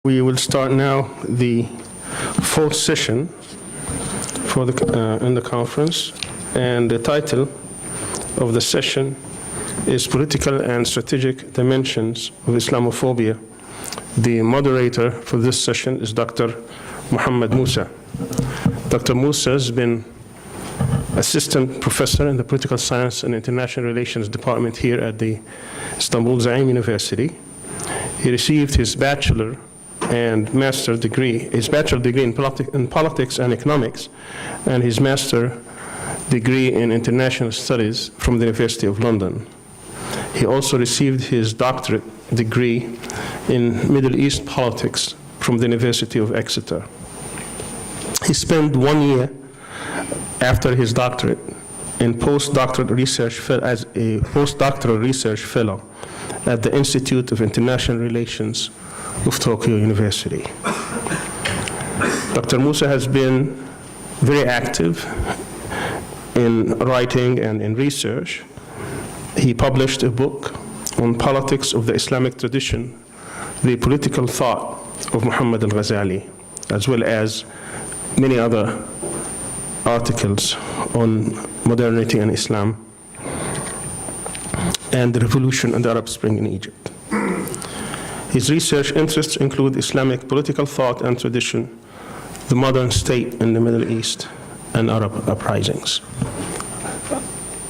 We will start now the fourth session for in the conference, and the title of the session is Political and Strategic Dimensions of Islamophobia. The moderator for this session is Dr. Mohamed Moussa. Dr. Moussa has been assistant professor in the Political Science and International Relations Department here at the Istanbul Zaim University. He received his bachelor and master degree, his bachelor degree in politics and economics, and his master degree in international studies from the University of London. He also received his doctorate degree in Middle East politics from the University of Exeter. He spent 1 year after his doctorate in postdoctoral research as a postdoctoral research fellow at the Institute of International Relations of Tokyo University. Dr. Moussa has been very active in writing and in research. He published a book on politics of the Islamic tradition, the political thought of Muhammad al-Ghazali, as well as many other articles on modernity and Islam and the revolution and the Arab Spring in Egypt. His research interests include Islamic political thought and tradition, the modern state in the Middle East, and Arab uprisings.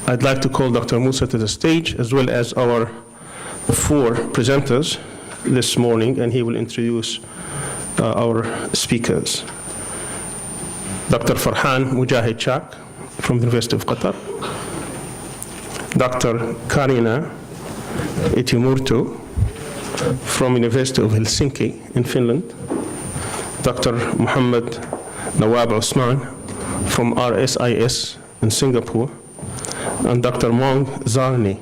I'd like to call Dr. Moussa to the stage, as well as our four presenters this morning, and he will introduce our speakers. Dr. Farhan Mujahid Chak from the University of Qatar, Dr. Kaarina Aitamurto from University of Helsinki in Finland, Dr. Mohamed Nawab Osman from RSIS in Singapore, and Dr. Maung Zarni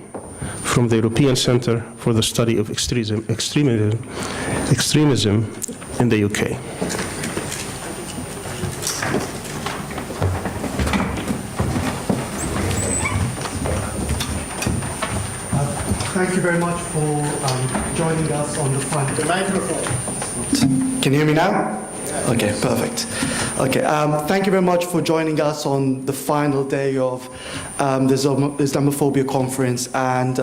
from the European Center for the Study of Extremism in the UK. Thank you very much for joining us on the final. The microphone. Can you hear me now? Okay, perfect. Okay, thank you very much for joining us on the final day of the Islamophobia conference, and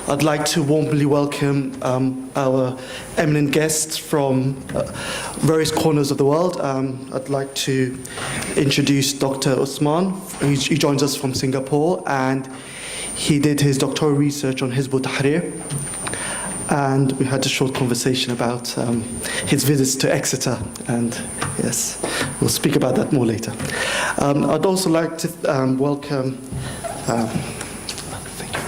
I'd like to warmly welcome our eminent guests from various corners of the world. I'd like to introduce Dr. Osman. He joins us from Singapore, and he did his doctoral research on Hizb ut-Tahrir, and we had a short conversation about his visits to Exeter, and yes, we'll speak about that more later. I'd also like to welcome, thank you very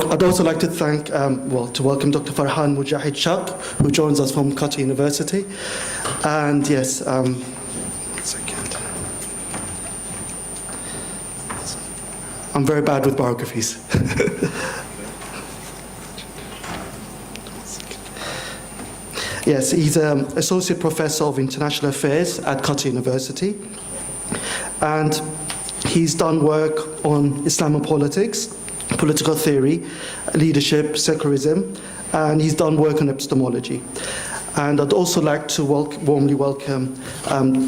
much. I'd also like to thank, to welcome Dr. Farhan Mujahid Chak, who joins us from Qatar University, and yes, I'm very bad with biographies. Yes, he's an associate professor of international affairs at Qatar University, and he's done work on Islamopolitics, political theory, leadership, secularism, and he's done work on epistemology. And I'd also like to warmly welcome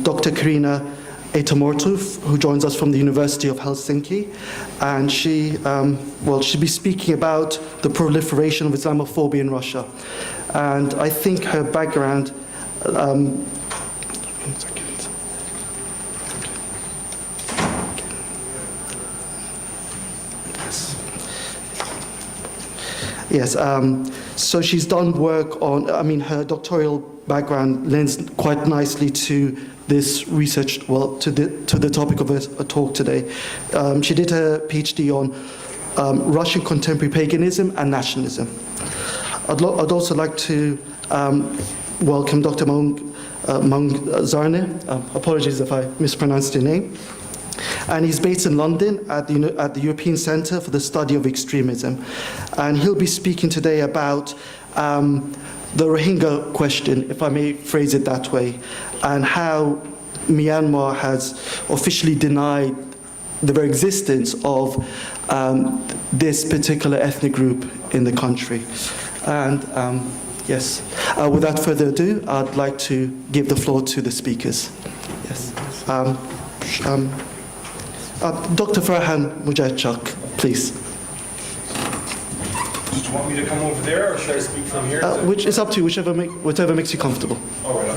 Dr. Kaarina Aitamurto, who joins us from the University of Helsinki, and she'll be speaking about the proliferation of Islamophobia in Russia. And I think her background, so she's done work on, her doctoral background lends quite nicely to this research, to the topic of a talk today. She did her PhD on Russian contemporary paganism and nationalism. I'd also like to welcome Dr. Maung Zarni. Apologies if I mispronounced your name. And he's based in London at the European Center for the Study of Extremism. And he'll be speaking today about the Rohingya question, if I may phrase it that way, and how Myanmar has officially denied the very existence of this particular ethnic group in the country. And yes, without further ado, I'd like to give the floor to the speakers. Yes. Dr. Farhan Mujahid Chak, please. Do you want me to come over there, or should I speak from here? Which is up to you, whatever makes you comfortable. All right.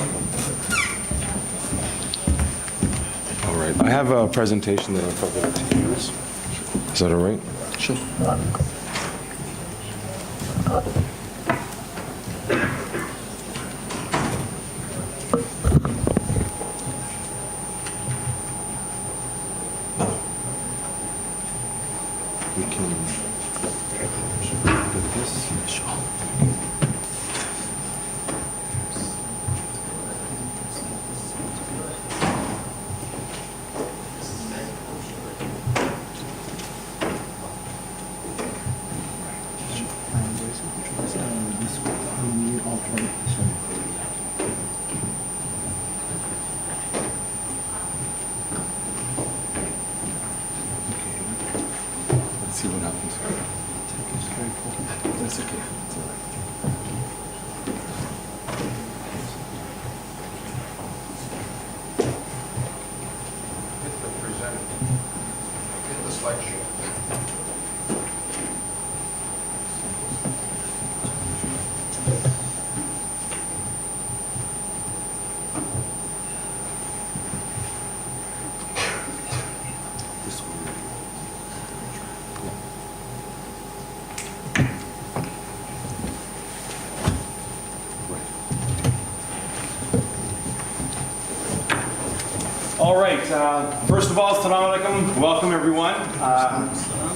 All right. I have a presentation that I'll probably like to use. Is that all right? Sure. We can get this. Sure. Let's see what happens. That's okay. That's all right. Hit the slideshow. This one. All right. First of all, assalamu alaikum. Welcome, everyone.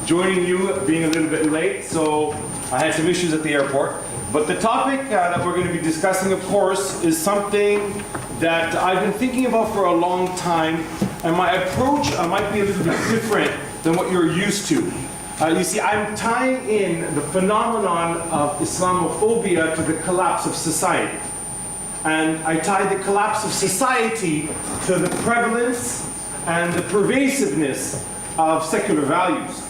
Joining you, being a little bit late, so I had some issues at the airport. But the topic that we're going to be discussing, of course, is something that I've been thinking about for a long time, and my approach might be a little bit different than what you're used to. You see, I'm tying in the phenomenon of Islamophobia to the collapse of society. And I tie the collapse of society to the prevalence and the pervasiveness of secular values.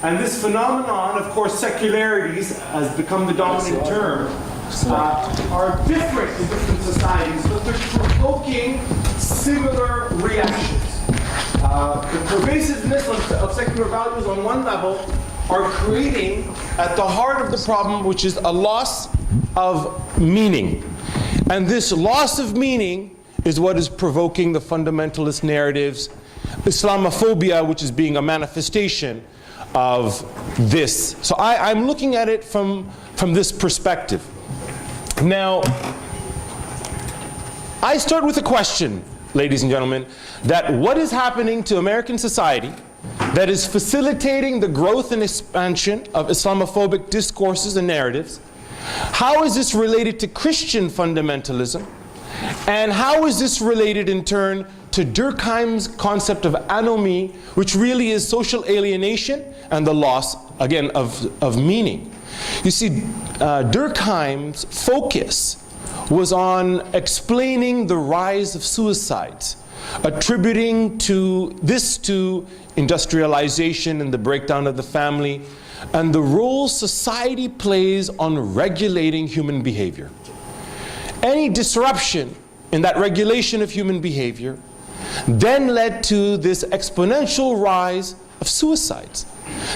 And this phenomenon, of course, secularities has become the dominant term, are different in different societies, but they're provoking similar reactions. The pervasiveness of secular values on one level are creating at the heart of the problem, which is a loss of meaning. And this loss of meaning is what is provoking the fundamentalist narratives, Islamophobia, which is being a manifestation of this. So I'm looking at it from this perspective. Now, I start with a question, ladies and gentlemen, that what is happening to American society that is facilitating the growth and expansion of Islamophobic discourses and narratives? How is this related to Christian fundamentalism? And how is this related in turn to Durkheim's concept of anomie, which really is social alienation and the loss, again, of meaning? You see, Durkheim's focus was on explaining the rise of suicides, attributing this to industrialization and the breakdown of the family, and the role society plays on regulating human behavior. Any disruption in that regulation of human behavior then led to this exponential rise of suicides.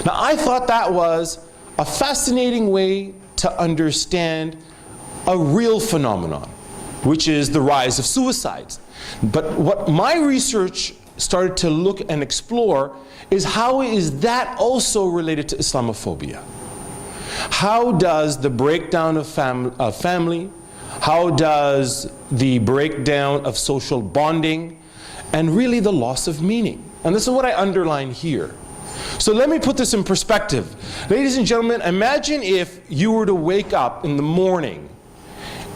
Now, I thought that was a fascinating way to understand a real phenomenon, which is the rise of suicides. But what my research started to look and explore is how is that also related to Islamophobia? How does the breakdown of family, how does the breakdown of social bonding, and really the loss of meaning? And this is what I underline here. So let me put this in perspective. Ladies and gentlemen, imagine if you were to wake up in the morning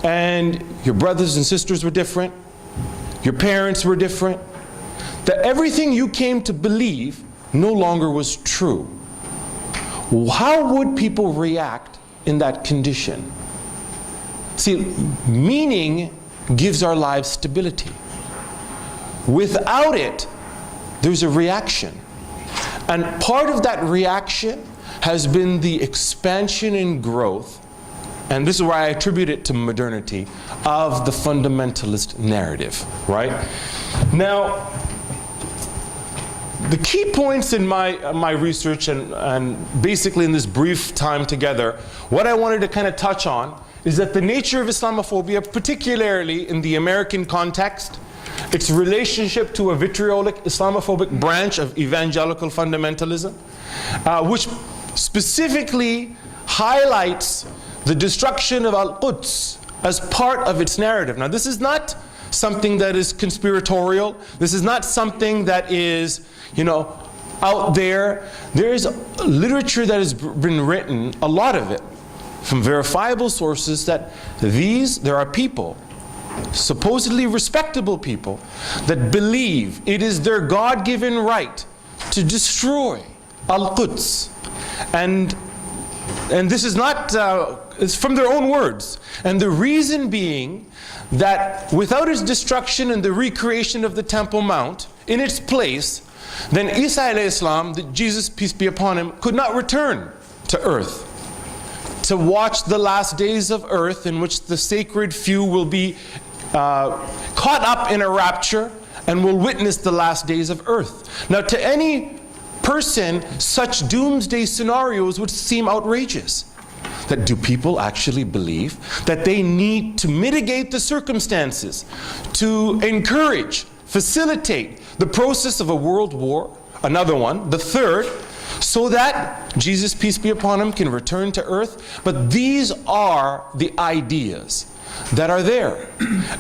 and your brothers and sisters were different, your parents were different, that everything you came to believe no longer was true. How would people react in that condition? See, meaning gives our lives stability. Without it, there's a reaction. And part of that reaction has been the expansion and growth, and this is where I attribute it to modernity, of the fundamentalist narrative, right? Now, the key points in my research and basically in this brief time together, what I wanted to kind of touch on is that the nature of Islamophobia, particularly in the American context, its relationship to a vitriolic Islamophobic branch of evangelical fundamentalism, which specifically highlights the destruction of Al-Quds as part of its narrative. Now, this is not something that is conspiratorial. This is not something that is, out there. There is literature that has been written, a lot of it, from verifiable sources, that there are people, supposedly respectable people, that believe it is their God-given right to destroy Al-Quds. And this is not, it's from their own words. And the reason being that without its destruction and the recreation of the Temple Mount in its place, then Isa alayhi salam, Jesus, peace be upon him, could not return to earth to watch the last days of earth, in which the sacred few will be caught up in a rapture and will witness the last days of earth. Now, to any person, such doomsday scenarios would seem outrageous. That do people actually believe that they need to mitigate the circumstances, to encourage, facilitate the process of a world war, another one, the third, so that Jesus, peace be upon him, can return to earth? But these are the ideas that are there,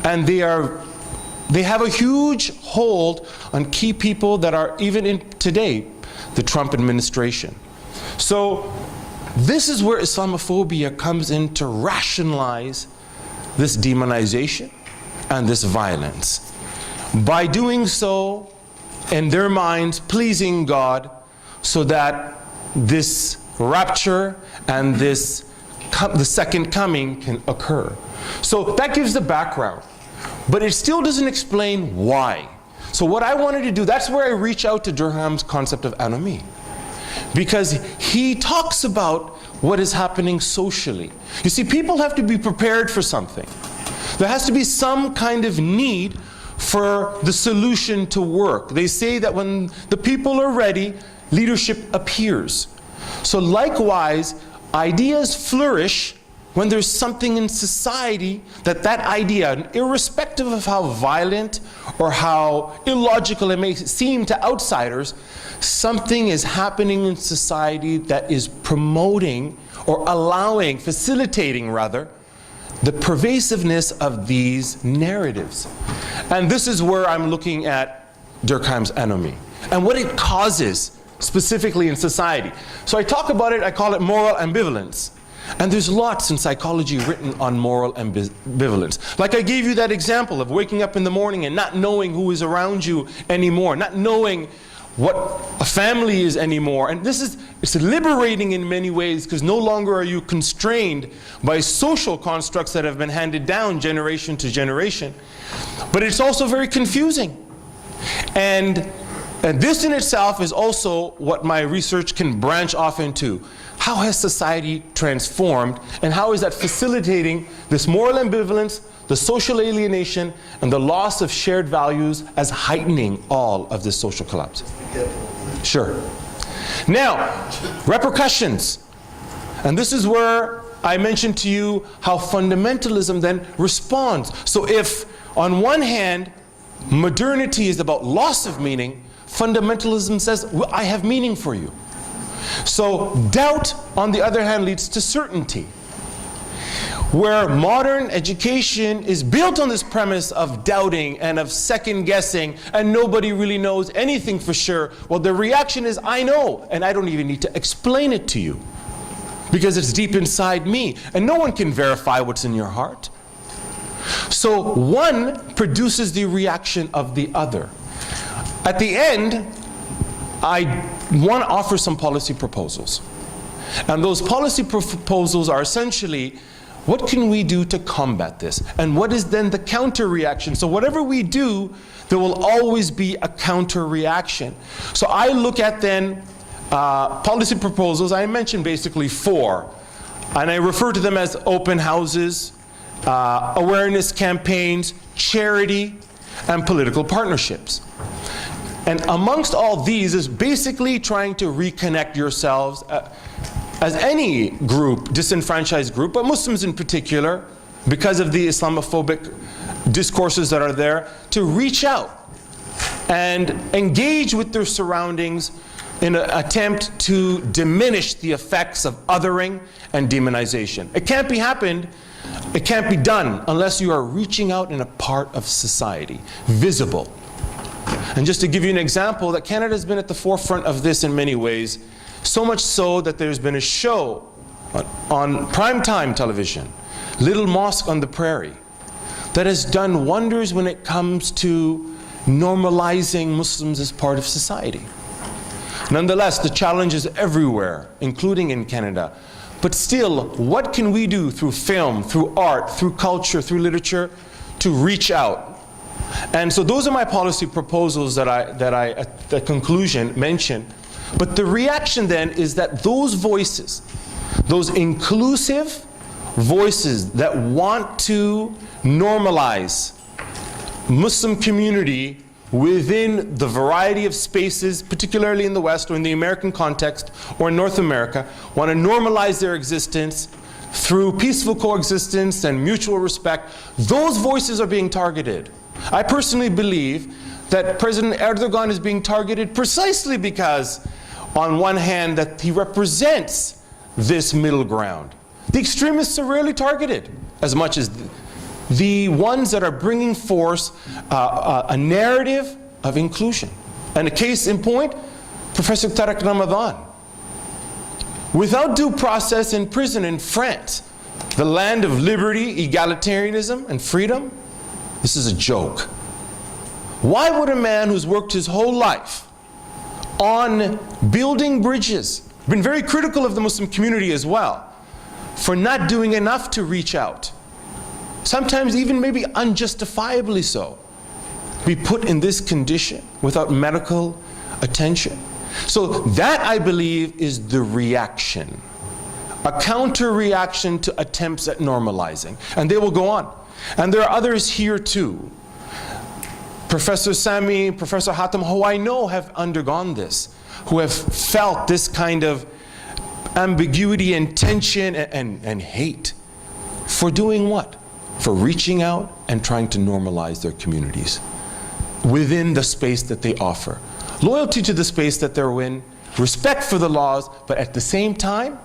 and they have a huge hold on key people that are even in today, the Trump administration. So this is where Islamophobia comes in to rationalize this demonization and this violence. By doing so, in their minds, pleasing God, so that this rapture and the second coming can occur. So that gives the background, but it still doesn't explain why. So what I wanted to do, that's where I reach out to Durkheim's concept of anomie, because he talks about what is happening socially. You see, people have to be prepared for something. There has to be some kind of need for the solution to work. They say that when the people are ready, leadership appears. So likewise, ideas flourish when there's something in society that idea, irrespective of how violent or how illogical it may seem to outsiders, something is happening in society that is promoting or allowing, facilitating rather, the pervasiveness of these narratives. And this is where I'm looking at Durkheim's anomie and what it causes specifically in society. So I talk about it, I call it moral ambivalence. And there's lots in psychology written on moral ambivalence. Like I gave you that example of waking up in the morning and not knowing who is around you anymore, not knowing what a family is anymore. And it's liberating in many ways, because no longer are you constrained by social constructs that have been handed down generation to generation. But it's also very confusing. And this in itself is also what my research can branch off into. How has society transformed, and how is that facilitating this moral ambivalence, the social alienation, and the loss of shared values as heightening all of this social collapse? Sure. Now, repercussions. And this is where I mentioned to you how fundamentalism then responds. So if, on one hand, modernity is about loss of meaning, fundamentalism says, well, I have meaning for you. So doubt, on the other hand, leads to certainty. Where modern education is built on this premise of doubting and of second guessing, and nobody really knows anything for sure, well, the reaction is, I know, and I don't even need to explain it to you, because it's deep inside me, and no one can verify what's in your heart. So one produces the reaction of the other. At the end, I want to offer some policy proposals. And those policy proposals are essentially, what can we do to combat this? And what is then the counter reaction? So whatever we do, there will always be a counter reaction. So I look at then policy proposals, I mentioned basically 4, and I refer to them as open houses, awareness campaigns, charity, and political partnerships. And amongst all these is basically trying to reconnect yourselves as any group, disenfranchised group, but Muslims in particular, because of the Islamophobic discourses that are there, to reach out and engage with their surroundings in an attempt to diminish the effects of othering and demonization. It can't be done unless you are reaching out in a part of society, visible. And just to give you an example, that Canada has been at the forefront of this in many ways, so much so that there's been a show on primetime television, Little Mosque on the Prairie, that has done wonders when it comes to normalizing Muslims as part of society. Nonetheless, the challenge is everywhere, including in Canada. But still, what can we do through film, through art, through culture, through literature, to reach out? And so those are my policy proposals that I at the conclusion mentioned. But the reaction then is that those voices, those inclusive voices that want to normalize Muslim community within the variety of spaces, particularly in the West or in the American context or in North America, want to normalize their existence through peaceful coexistence and mutual respect, those voices are being targeted. I personally believe that President Erdogan is being targeted precisely because, on one hand, that he represents this middle ground. The extremists are rarely targeted as much as the ones that are bringing forth a narrative of inclusion. And a case in point, Professor Tariq Ramadan. Without due process in prison in France, the land of liberty, egalitarianism, and freedom, this is a joke. Why would a man who's worked his whole life on building bridges, been very critical of the Muslim community as well, for not doing enough to reach out, sometimes even maybe unjustifiably so, be put in this condition without medical attention? So that, I believe, is the reaction, a counter-reaction to attempts at normalizing. And they will go on. And there are others here too. Professor Sami, Professor Hatem, who I know have undergone this, who have felt this kind of ambiguity and tension and hate. For doing what? For reaching out and trying to normalize their communities within the space that they offer. Loyalty to the space that they're in, respect for the laws, but at the same time,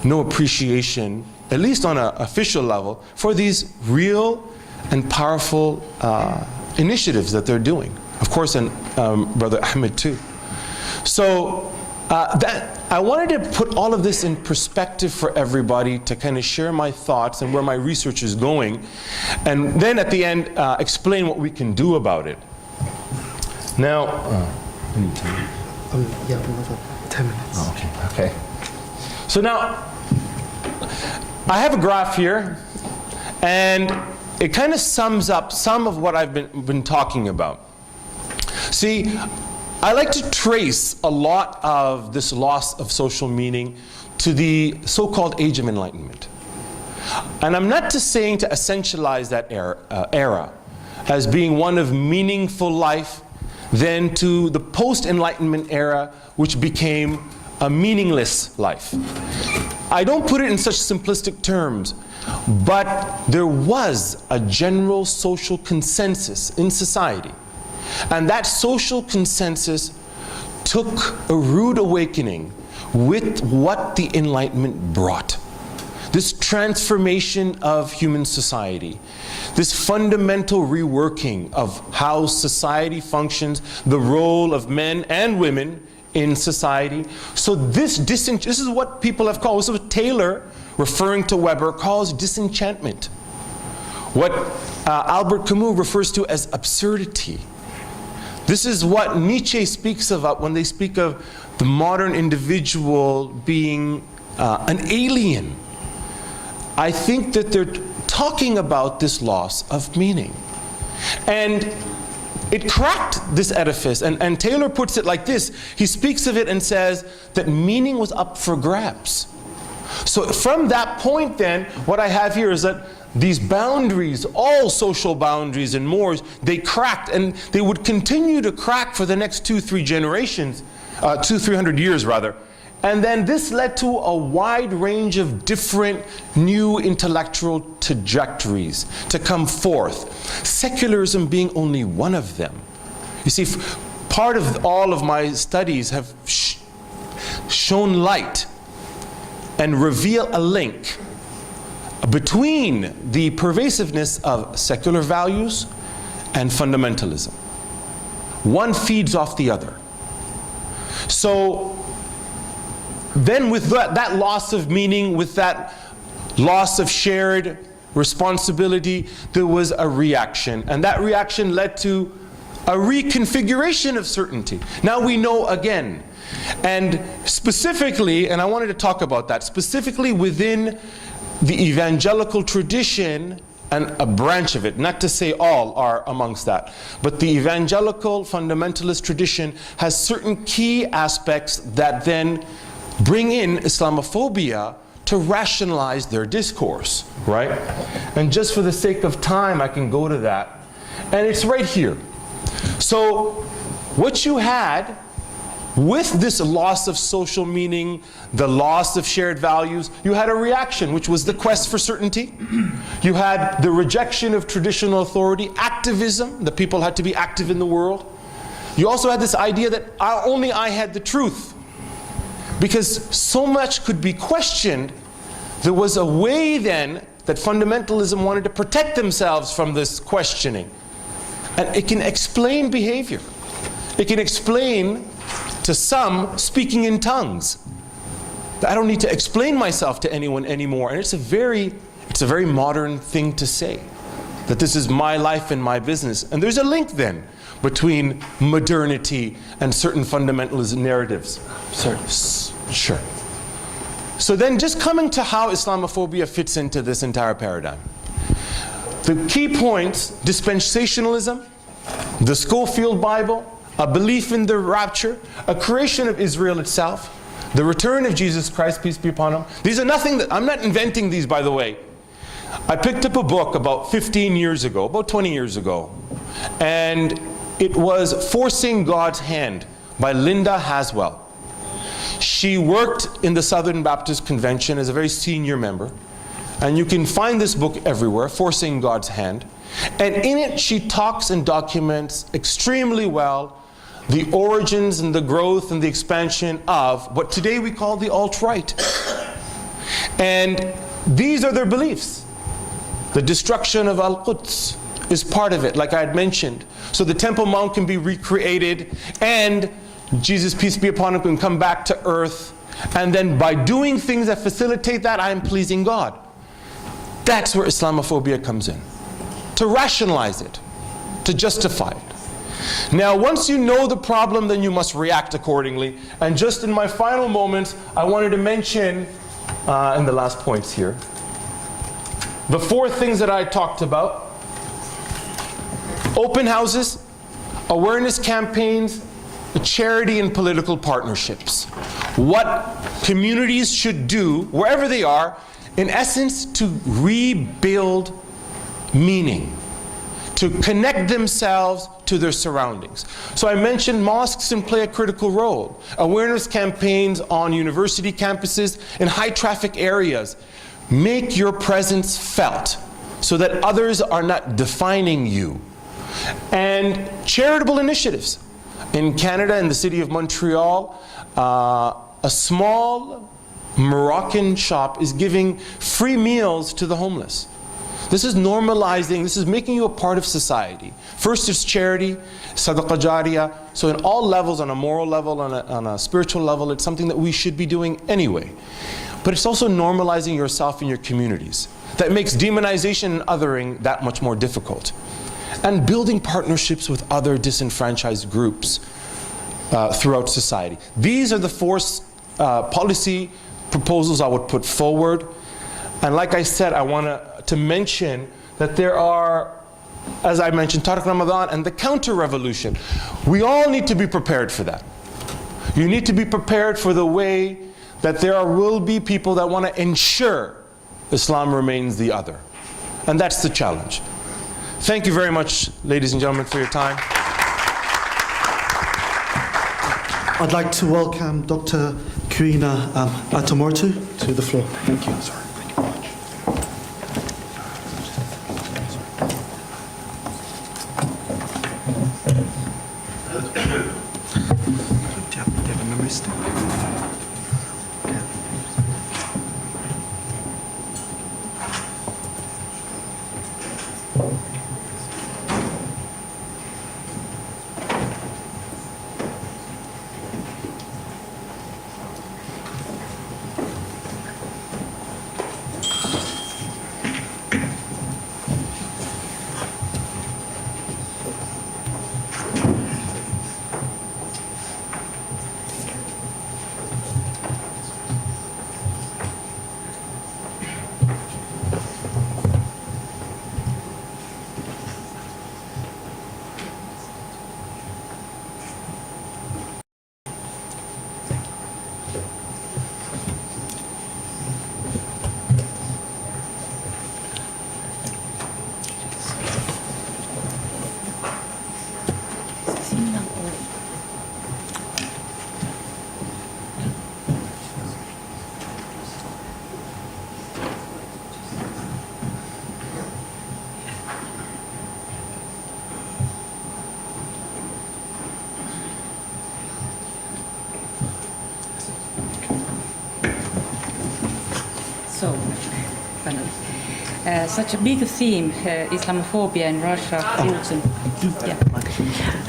no appreciation, at least on an official level, for these real and powerful initiatives that they're doing. Of course, and Brother Ahmed too. So I wanted to put all of this in perspective for everybody, to kind of share my thoughts and where my research is going, and then at the end explain what we can do about it. Now, Yeah, another 10 minutes. Oh, okay. So now, I have a graph here, and it kind of sums up some of what I've been talking about. See, I like to trace a lot of this loss of social meaning to the so-called Age of Enlightenment. And I'm not just saying to essentialize that era as being one of meaningful life, then to the post-Enlightenment era, which became a meaningless life. I don't put it in such simplistic terms, but there was a general social consensus in society. And that social consensus took a rude awakening with what the Enlightenment brought. This transformation of human society, this fundamental reworking of how society functions, the role of men and women in society. So this is what people have called, this is what Taylor, referring to Weber, calls disenchantment. What Albert Camus refers to as absurdity. This is what Nietzsche speaks about when they speak of the modern individual being an alien. I think that they're talking about this loss of meaning. And it cracked this edifice. And Taylor puts it like this. He speaks of it and says that meaning was up for grabs. So from that point then, what I have here is that these boundaries, all social boundaries and mores, they cracked, and they would continue to crack for the next 200-300 generations, 200-300 years rather. And then this led to a wide range of different new intellectual trajectories to come forth. Secularism being only one of them. You see, part of all of my studies have shown light and reveal a link between the pervasiveness of secular values and fundamentalism. One feeds off the other. So then with that loss of meaning, with that loss of shared responsibility, there was a reaction. And that reaction led to a reconfiguration of certainty. Now we know again. And specifically, and I wanted to talk about that, specifically within the evangelical tradition, and a branch of it, not to say all are amongst that, but the evangelical fundamentalist tradition has certain key aspects that then bring in Islamophobia to rationalize their discourse, right? And just for the sake of time, I can go to that. And it's right here. So what you had with this loss of social meaning, the loss of shared values, you had a reaction, which was the quest for certainty. You had the rejection of traditional authority, activism, that people had to be active in the world. You also had this idea that only I had the truth. Because so much could be questioned, there was a way then that fundamentalism wanted to protect themselves from this questioning. And it can explain behavior. It can explain, to some, speaking in tongues. I don't need to explain myself to anyone anymore. And it's a very modern thing to say, that this is my life and my business. And there's a link then between modernity and certain fundamentalist narratives. Sure. So then just coming to how Islamophobia fits into this entire paradigm. The key points: dispensationalism, the Schofield Bible, a belief in the rapture, a creation of Israel itself, the return of Jesus Christ, peace be upon him. These are nothing that, I'm not inventing these, by the way. I picked up a book about 15 years ago, about 20 years ago, and it was Forcing God's Hand by Linda Haswell. She worked in the Southern Baptist Convention as a very senior member, and you can find this book everywhere, Forcing God's Hand. And in it, she talks and documents extremely well the origins and the growth and the expansion of what today we call the alt-right. And these are their beliefs. The destruction of Al-Quds is part of it, like I had mentioned. So the Temple Mount can be recreated, and Jesus, peace be upon him, can come back to earth. And then by doing things that facilitate that, I am pleasing God. That's where Islamophobia comes in. To rationalize it, to justify it. Now, once you know the problem, then you must react accordingly. And just in my final moments, I wanted to mention, in the last points here, the four things that I talked about: open houses, awareness campaigns, charity and political partnerships. What communities should do, wherever they are, in essence, to rebuild meaning, to connect themselves to their surroundings. So I mentioned mosques can play a critical role. Awareness campaigns on university campuses in high traffic areas. Make your presence felt so that others are not defining you. And charitable initiatives. In Canada, in the city of Montreal, a small Moroccan shop is giving free meals to the homeless. This is normalizing, this is making you a part of society. First it's charity, sadaqah jariyah. So in all levels, on a moral level, on a spiritual level, it's something that we should be doing anyway. But it's also normalizing yourself in your communities. That makes demonization and othering that much more difficult. And building partnerships with other disenfranchised groups throughout society. These are the four policy proposals I would put forward. And like I said, I want to mention that there are as I mentioned, Tariq Ramadan and the counter-revolution. We all need to be prepared for that. You need to be prepared for the way that there will be people that want to ensure Islam remains the other. And that's the challenge. Thank you very much, ladies and gentlemen, for your time. I'd like to welcome Dr. Kaarina Aitamurto to the floor. Thank you. Sorry. Thank you very much. Do you have a memory stick? Such a big theme, Islamophobia in Russia, roots and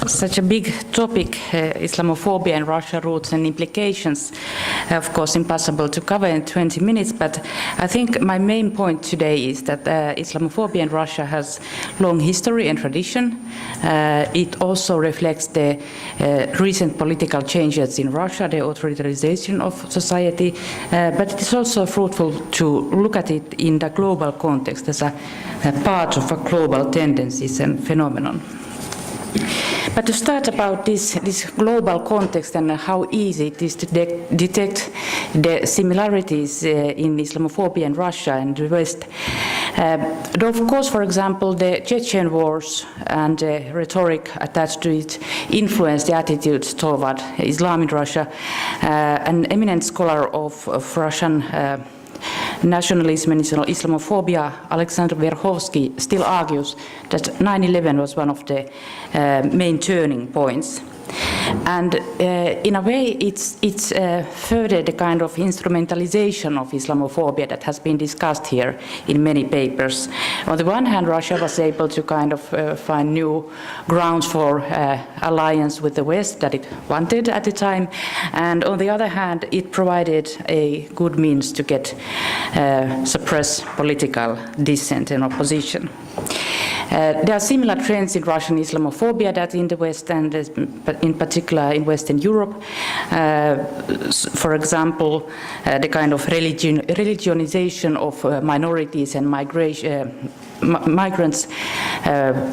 such a big topic, Islamophobia in Russia, roots and implications. Of course, impossible to cover in 20 minutes, but I think my main point today is that Islamophobia in Russia has long history and tradition. It also reflects the recent political changes in Russia, the authoritarianization of society, but it is also fruitful to look at it in the global context as a part of a global tendencies and phenomenon. But to start about this global context and how easy it is to detect the similarities in Islamophobia in Russia and the West. Of course, for example, the Chechen wars and the rhetoric attached to it influenced the attitudes toward Islam in Russia. An eminent scholar of Russian nationalism and Islamophobia, Alexander Verkhovsky, still argues that 9/11 was one of the main turning points. And in a way, it's further the kind of instrumentalization of Islamophobia that has been discussed here in many papers. On the one hand, Russia was able to kind of find new grounds for alliance with the West that it wanted at the time, and on the other hand, it provided a good means to get suppress political dissent and opposition. There are similar trends in Russian Islamophobia that in the West, and in particular in Western Europe. For example, the kind of religionization of minorities and migrants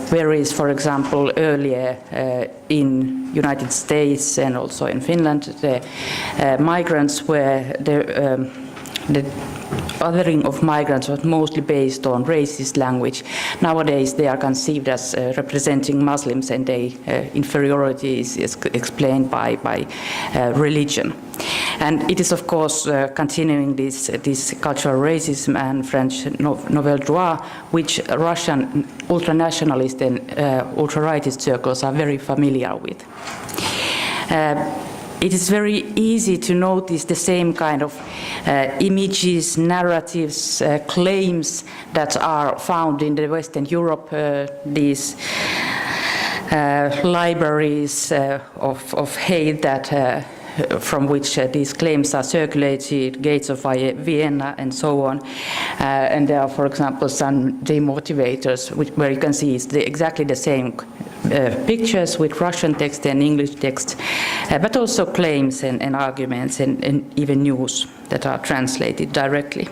varies, the earlier in United States and also in Finland. The migrants were the othering of migrants was mostly based on racist language. Nowadays, they are conceived as representing Muslims, and their inferiority is explained by religion. And it is, of course, continuing this cultural racism and French nouvelle droit, which Russian ultranationalist and ultra-rightist circles are very familiar with. It is very easy to notice the same kind of images, narratives, claims that are found in the Western Europe, these libraries of hate that from which these claims are circulated, Gates of Vienna and so on. And there are, for example, some demotivators where you can see it's exactly the same pictures with Russian text and English text, but also claims and arguments and even news that are translated directly.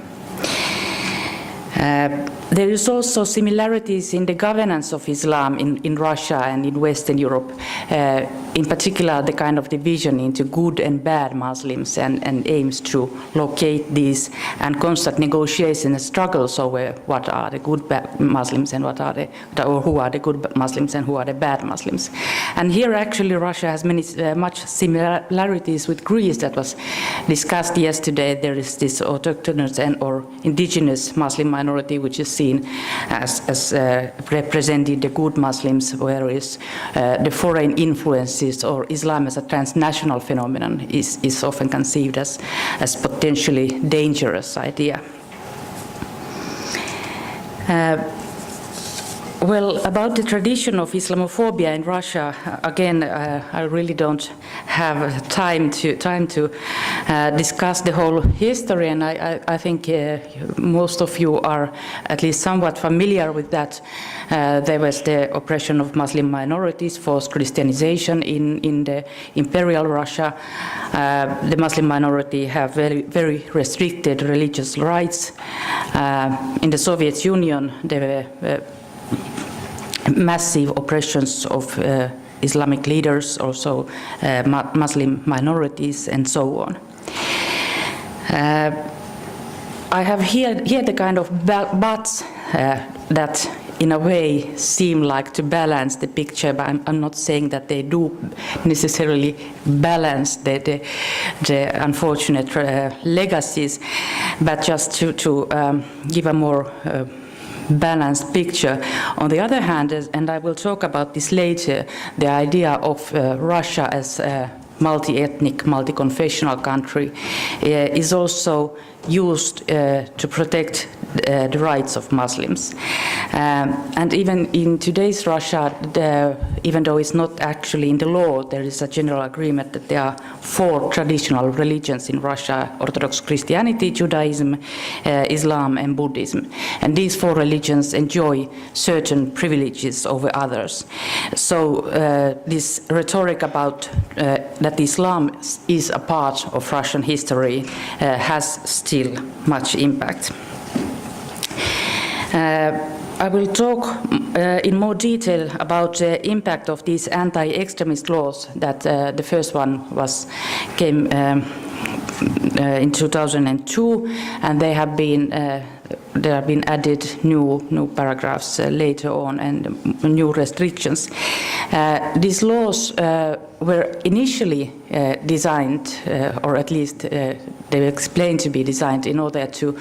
There is also similarities in the governance of Islam in Russia and in Western Europe, in particular the kind of division into good and bad Muslims and aims to locate these and constant negotiations and struggles over what are the good Muslims and what are or who are the good Muslims and who are the bad Muslims. And here actually Russia has much similarities with Greece that was discussed yesterday. There is this autochthonous or indigenous Muslim minority which is seen as representing the good Muslims, whereas the foreign influences or Islam as a transnational phenomenon is often conceived as potentially dangerous idea. Well, about the tradition of Islamophobia in Russia, again, I really don't have time to discuss the whole history, and I think most of you are at least somewhat familiar with that. There was the oppression of Muslim minorities, forced Christianization in the imperial Russia. The Muslim minority have very restricted religious rights. In the Soviet Union, there were massive oppressions of Islamic leaders, also Muslim minorities, and so on. I have here the kind of buts that in a way seem like to balance the picture, but I'm not saying that they do necessarily balance the unfortunate legacies, but just to give a more balanced picture. On the other hand, and I will talk about this later, the idea of Russia as a multi-ethnic, multi-confessional country is also used to protect the rights of Muslims. And even in today's Russia, even though it's not actually in the law, there is a general agreement that there are 4 traditional religions in Russia: Orthodox Christianity, Judaism, Islam, and Buddhism. And these 4 religions enjoy certain privileges over others. So this rhetoric about that Islam is a part of Russian history has still much impact. I will talk in more detail about the impact of these anti-extremist laws. That the first one came in 2002, and there have been added new paragraphs later on and new restrictions. These laws were initially designed, or at least they were explained to be designed in order to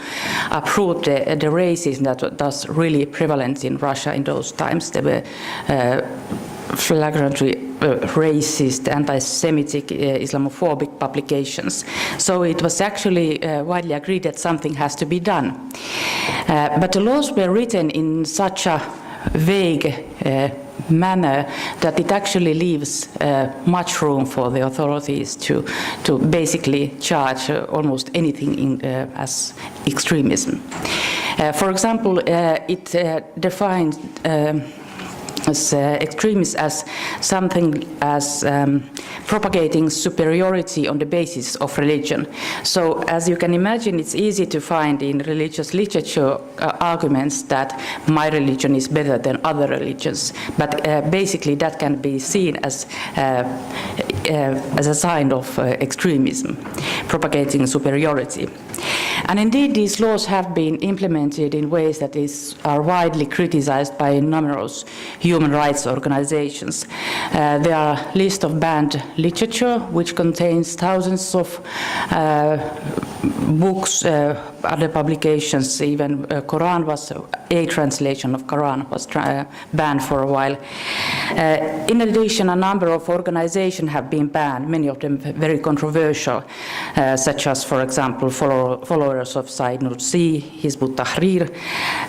uproot the racism that was really prevalent in Russia in those times. There were flagrantly racist, anti-Semitic, Islamophobic publications. So it was actually widely agreed that something has to be done. But the laws were written in such a vague manner that it actually leaves much room for the authorities to basically charge almost anything as extremism. For example, it defined as extremism as something as propagating superiority on the basis of religion. So as you can imagine, it's easy to find in religious literature arguments that my religion is better than other religions, but basically that can be seen as a sign of extremism, propagating superiority. And indeed, these laws have been implemented in ways that are widely criticized by numerous human rights organizations. There are a list of banned literature, which contains thousands of books, other publications, even Quran was, a translation of Quran was banned for a while. In addition, a number of organizations have been banned, many of them very controversial, such as, for example, followers of Said Nursi, Hizb ut-Tahrir.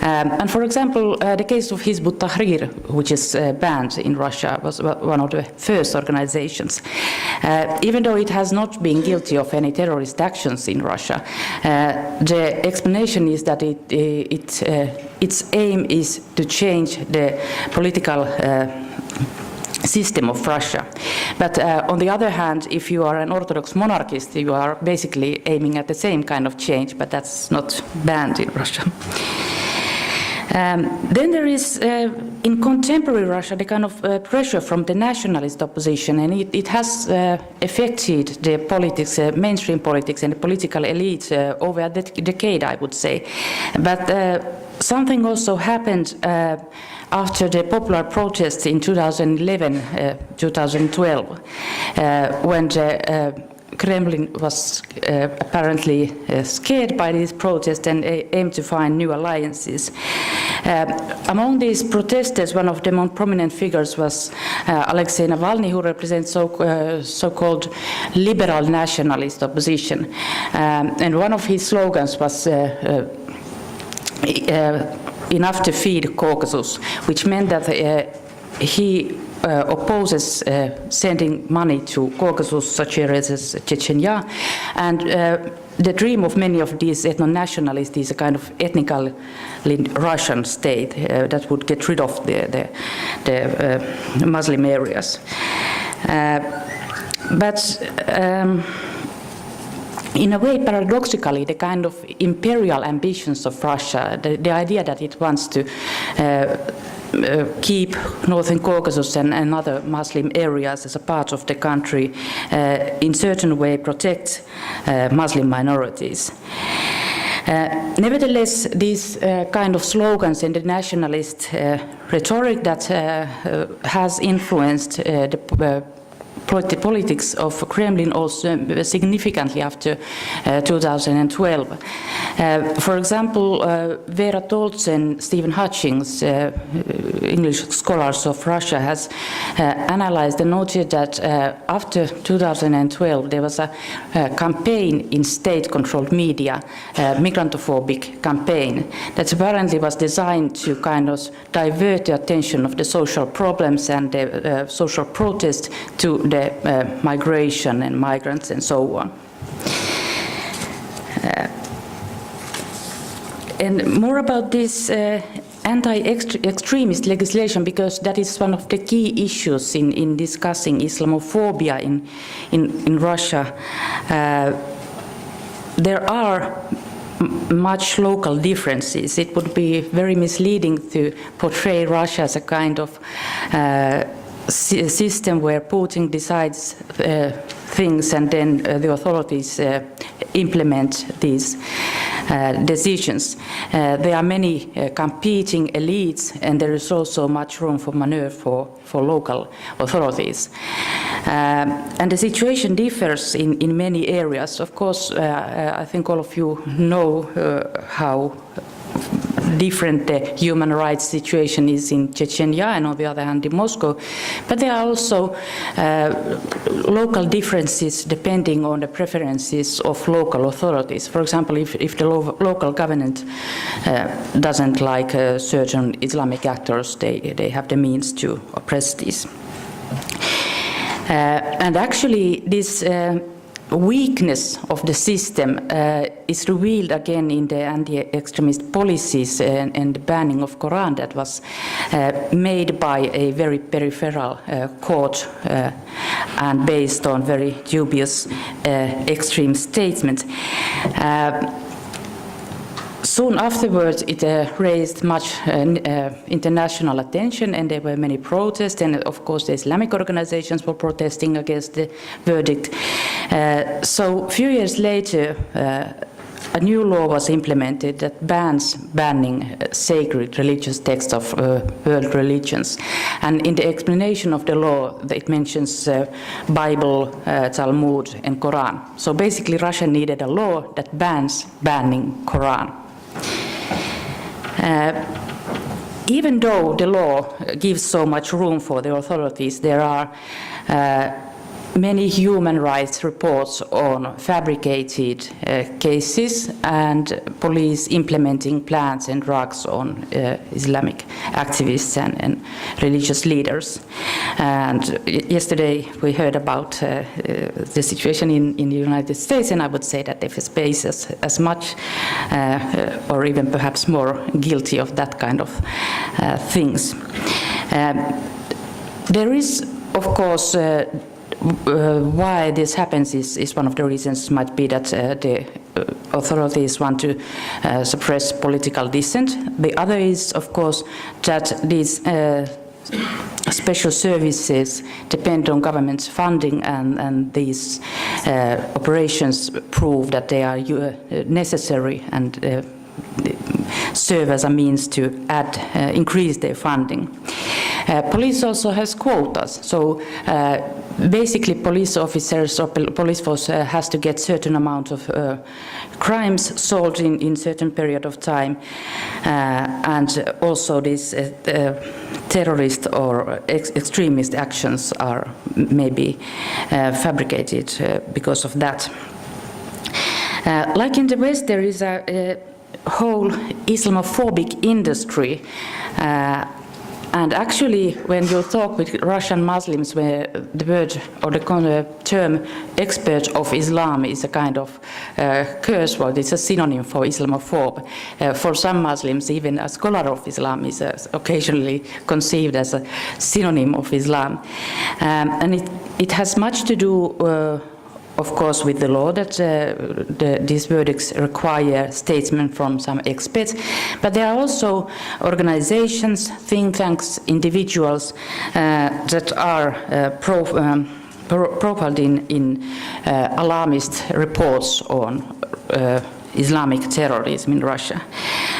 And for example, the case of Hizb ut-Tahrir, which is banned in Russia, was one of the first organizations. Even though it has not been guilty of any terrorist actions in Russia, the explanation is that its aim is to change the political system of Russia. But on the other hand, if you are an Orthodox monarchist, you are basically aiming at the same kind of change, but that's not banned in Russia. Then there is, in contemporary Russia, the kind of pressure from the nationalist opposition, and it has affected the politics, mainstream politics and the political elite over a decade, I would say. But something also happened after the popular protests in 2011, 2012, when the Kremlin was apparently scared by these protests and aimed to find new alliances. Among these protesters, one of the most prominent figures was Alexei Navalny, who represents so-called liberal nationalist opposition. And one of his slogans was enough to feed Caucasus, which meant that he opposes sending money to Caucasus, such areas as Chechnya, and the dream of many of these ethno-nationalists is a kind of ethnically Russian state that would get rid of the Muslim areas. But in a way, paradoxically, the kind of imperial ambitions of Russia, the idea that it wants to keep Northern Caucasus and other Muslim areas as a part of the country, in certain way protect Muslim minorities. Nevertheless, these kind of slogans and the nationalist rhetoric that has influenced the politics of Kremlin also significantly after 2012. For example, Vera Tolz and Stephen Hutchings, English scholars of Russia, has analyzed and noted that after 2012 there was a campaign in state-controlled media, migrantophobic campaign, that apparently was designed to kind of divert the attention of the social problems and the social protest to the migration and migrants and so on. And more about this anti-extremist legislation, because that is one of the key issues in discussing Islamophobia in Russia. There are much local differences. It would be very misleading to portray Russia as a kind of system where Putin decides things and then the authorities implement these decisions. There are many competing elites, and there is also much room for maneuver for local authorities. And the situation differs in many areas. Of course, I think all of you know how different the human rights situation is in Chechnya and on the other hand in Moscow, but there are also local differences depending on the preferences of local authorities. For example, if the local government doesn't like certain Islamic actors, they have the means to oppress these. And actually this weakness of the system is revealed again in the anti-extremist policies and the banning of Quran that was made by a very peripheral court and based on very dubious extreme statements. Soon afterwards, it raised much international attention, and there were many protests, and of course the Islamic organizations were protesting against the verdict. So a few years later, a new law was implemented that bans banning sacred religious texts of world religions. And in the explanation of the law, it mentions Bible, Talmud, and Quran. So basically, Russia needed a law that bans banning Quran. Even though the law gives so much room for the authorities, there are many human rights reports on fabricated cases and police implementing plans and drugs on Islamic activists and religious leaders. And yesterday we heard about the situation in the United States, and I would say that if space is as much or even perhaps more guilty of that kind of things. There is, of course, why this happens is one of the reasons might be that the authorities want to suppress political dissent. The other is, of course, that these special services depend on government's funding, and these operations prove that they are necessary and serve as a means to increase their funding. Police also has quotas, so basically police officers or police force has to get certain amount of crimes solved in certain period of time, and also these terrorist or extremist actions are maybe fabricated because of that. Like in the West, there is a whole Islamophobic industry, and actually when you talk with Russian Muslims, where the word or the term expert of Islam is a kind of curse word, it's a synonym for Islamophobe. For some Muslims, even a scholar of Islam is occasionally conceived as a synonym of Islam. And it has much to do of course, with the law that these verdicts require statements from some experts, but there are also organizations, think tanks, individuals that are profiled in alarmist reports on Islamic terrorism in Russia.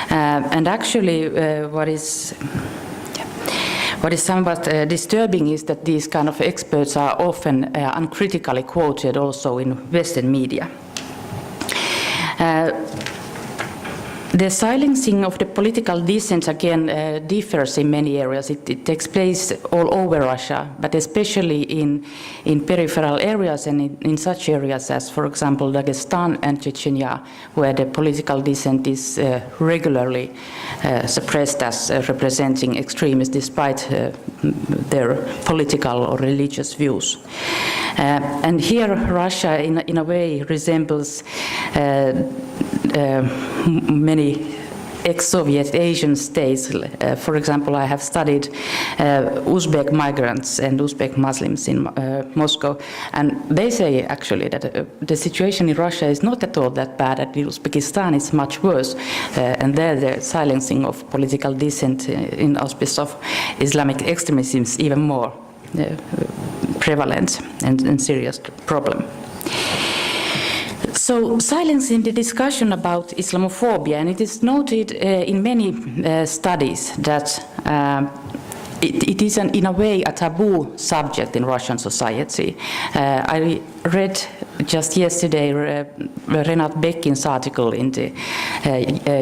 And actually, what is somewhat disturbing is that these kind of experts are often uncritically quoted also in Western media. The silencing of the political dissent again differs in many areas. It takes place all over Russia, but especially in peripheral areas and in such areas as, for example, Dagestan and Chechnya, where the political dissent is regularly suppressed as representing extremists despite their political or religious views. And here Russia in a way resembles many ex-Soviet Asian states. For example, I have studied Uzbek migrants and Uzbek Muslims in Moscow, and they say actually that the situation in Russia is not at all that bad. At Uzbekistan it's much worse, and there the silencing of political dissent in auspice of Islamic extremism is even more prevalent and serious problem. So silencing the discussion about Islamophobia, and it is noted in many studies that it is in a way a taboo subject in Russian society. I read just yesterday Renat Bekin's article in the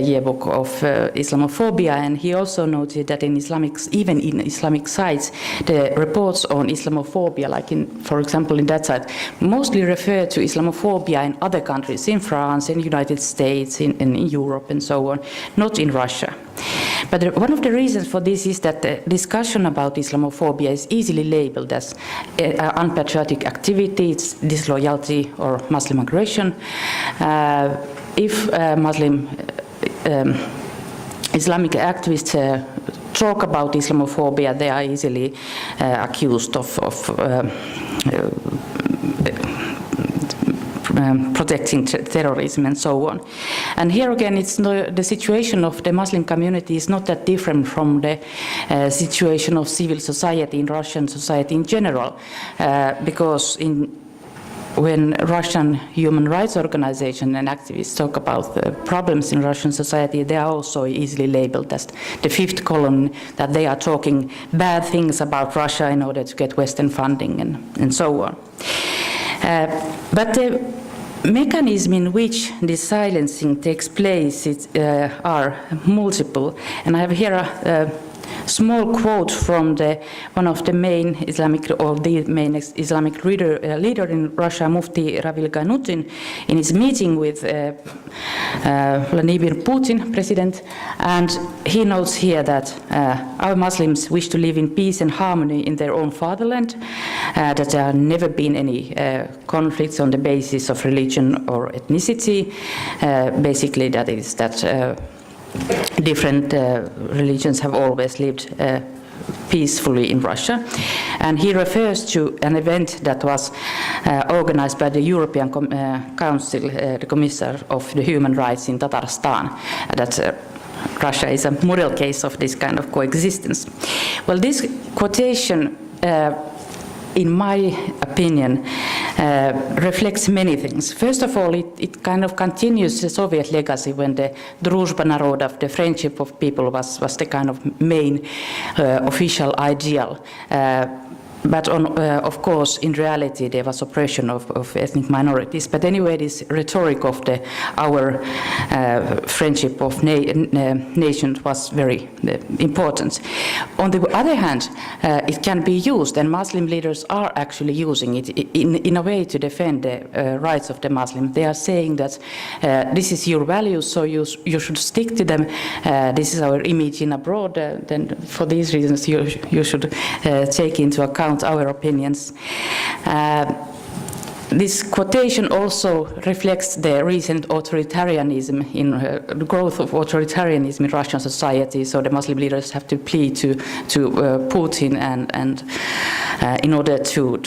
yearbook of Islamophobia, and he also noted that even in Islamic sites, the reports on Islamophobia, like for example in that site, mostly refer to Islamophobia in other countries, in France, in the United States, in Europe, and so on, not in Russia. But one of the reasons for this is that the discussion about Islamophobia is easily labeled as unpatriotic activities, disloyalty, or Muslim aggression. If Muslim Islamic activists talk about Islamophobia, they are easily accused of protecting terrorism and so on. And here again, the situation of the Muslim community is not that different from the situation of civil society in Russian society in general, because when Russian human rights organizations and activists talk about the problems in Russian society, they are also easily labeled as the fifth column, that they are talking bad things about Russia in order to get Western funding and so on. But the mechanism in which this silencing takes place are multiple, and I have here a small quote from one of the main Islamic leader in Russia, Mufti Ravil Ganutin, in his meeting with Vladimir Putin, president, and he notes here that our Muslims wish to live in peace and harmony in their own fatherland, that there have never been any conflicts on the basis of religion or ethnicity. Basically, that is that different religions have always lived peacefully in Russia. And he refers to an event that was organized by the European Council, the Commissioner of the Human Rights in Tatarstan, that Russia is a model case of this kind of coexistence. Well, this quotation, in my opinion, reflects many things. First of all, it kind of continues the Soviet legacy when the Druzhba Narodov, the friendship of people, was the kind of main official ideal. But of course, in reality, there was oppression of ethnic minorities. But anyway, this rhetoric of our friendship of nations was very important. On the other hand, it can be used, and Muslim leaders are actually using it in a way to defend the rights of the Muslims. They are saying that this is your values, so you should stick to them. This is our image in abroad. Then, for these reasons, you should take into account our opinions. This quotation also reflects the recent authoritarianism the growth of authoritarianism in Russian society. So the Muslim leaders have to plead to Putin and in order to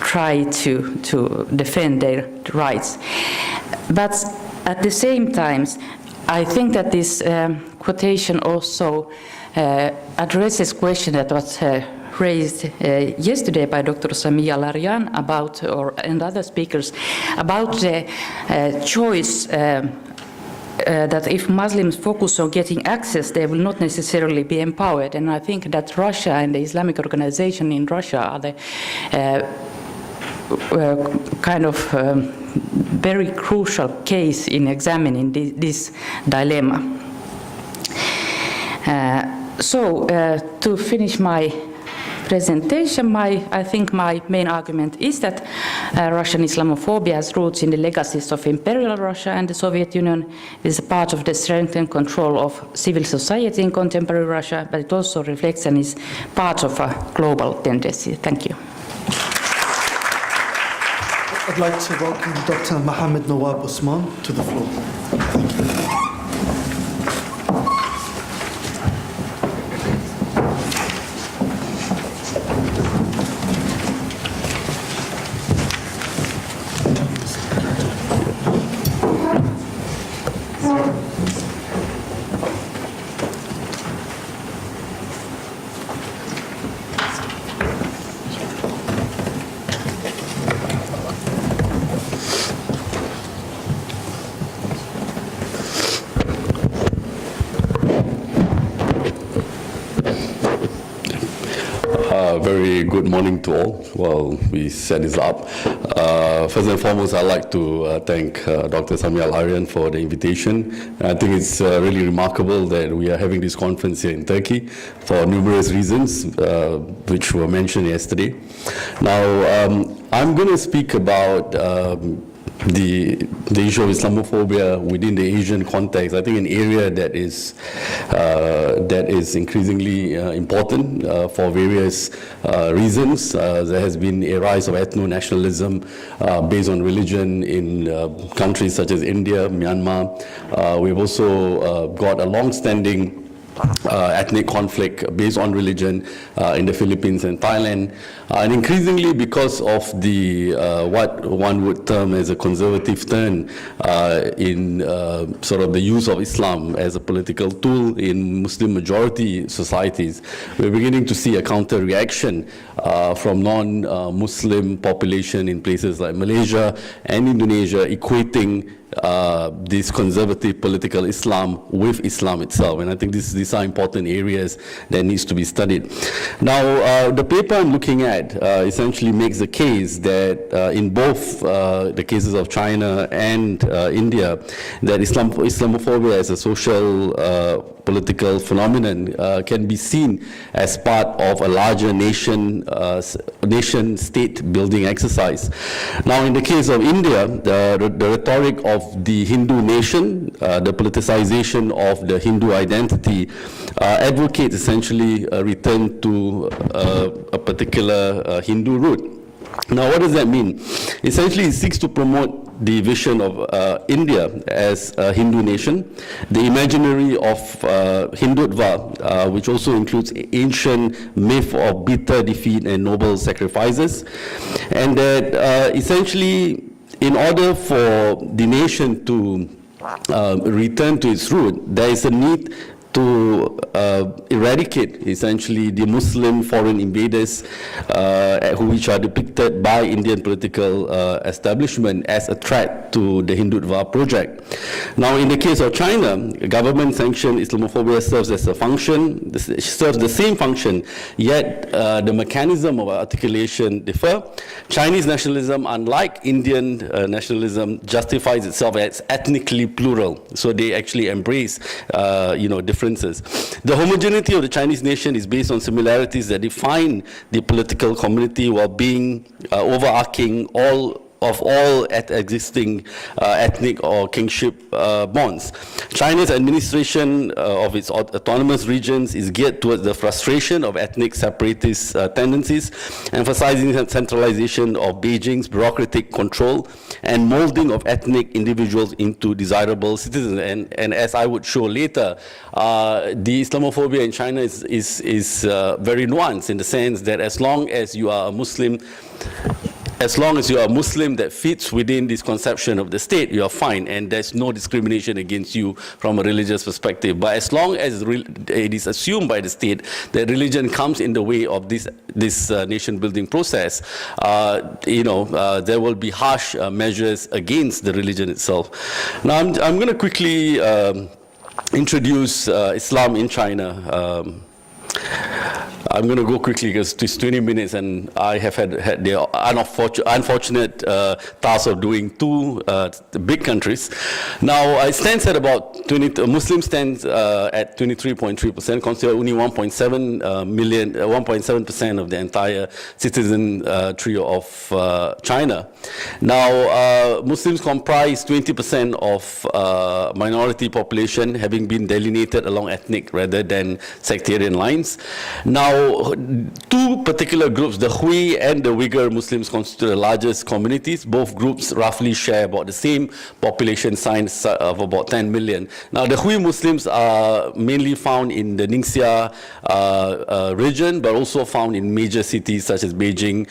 try to defend their rights. But at the same time, I think that this quotation also addresses question that was raised yesterday by Dr. Samia Al-Aryan and other speakers about the choice that if Muslims focus on getting access, they will not necessarily be empowered. And I think that Russia and the Islamic organization in Russia are the kind of very crucial case in examining this dilemma. So to finish my presentation, I think my main argument is that Russian Islamophobia has roots in the legacies of Imperial Russia and the Soviet Union. It is a part of the strength and control of civil society in contemporary Russia, but it also reflects and is part of a global tendency. Thank you. I'd like to welcome Dr. Mohamed Nawab Osman to the floor. Thank you. Very good morning to all. Well, we set this up. First and foremost, I'd like to thank Dr. Samia Al-Aryan for the invitation. I think it's really remarkable that we are having this conference here in Turkey for numerous reasons, which were mentioned yesterday. Now, I'm going to speak about the issue of Islamophobia within the Asian context. I think an area that is increasingly important for various reasons. There has been a rise of ethno-nationalism based on religion in countries such as India, Myanmar. We've also got a long-standing ethnic conflict based on religion in the Philippines and Thailand, and increasingly because of the what one would term as a conservative turn in sort of the use of Islam as a political tool in Muslim majority societies, we're beginning to see a counter reaction from non-Muslim population in places like Malaysia and Indonesia equating this conservative political Islam with Islam itself, and I think these are important areas that needs to be studied. Now, the paper I'm looking at essentially makes the case that in both the cases of China and India, that Islamophobia as a social political phenomenon can be seen as part of a larger nation-state building exercise. Now, in the case of India, the rhetoric of the Hindu nation, the politicization of the Hindu identity, advocates essentially a return to a particular Hindu root. Now, what does that mean? Essentially, it seeks to promote the vision of India as a Hindu nation, the imaginary of Hindutva, which also includes ancient myth of bitter defeat and noble sacrifices, and that essentially, in order for the nation to return to its root, there is a need to eradicate essentially the Muslim foreign invaders which are depicted by Indian political establishment as a threat to the Hindutva project. Now, in the case of China, government-sanctioned Islamophobia serves as a function, serves the same function, yet the mechanism of articulation differ. Chinese nationalism, unlike Indian nationalism, justifies itself as ethnically plural, so they actually embrace, differences. The homogeneity of the Chinese nation is based on similarities that define the political community while being overarching all existing ethnic or kingship bonds. China's administration of its autonomous regions is geared towards the frustration of ethnic separatist tendencies, emphasizing the centralization of Beijing's bureaucratic control and molding of ethnic individuals into desirable citizens. And as I would show later, the Islamophobia in China is very nuanced in the sense that as long as you are a Muslim that fits within this conception of the state, you are fine, and there's no discrimination against you from a religious perspective. But as long as it is assumed by the state that religion comes in the way of this nation-building process, there will be harsh measures against the religion itself. Now, I'm going to quickly introduce Islam in China. I'm going to go quickly because it's 20 minutes and I have had the unfortunate task of doing two big countries. Now, it stands at about 20, Muslims stands at 23.3%, consider only 1.7% of the entire citizen trio of China. Now, Muslims comprise 20% of minority population, having been delineated along ethnic rather than sectarian lines. Now, two particular groups, the Hui and the Uyghur Muslims, constitute the largest communities. Both groups roughly share about the same population size of about 10 million. Now, the Hui Muslims are mainly found in the Ningxia region, but also found in major cities such as Beijing,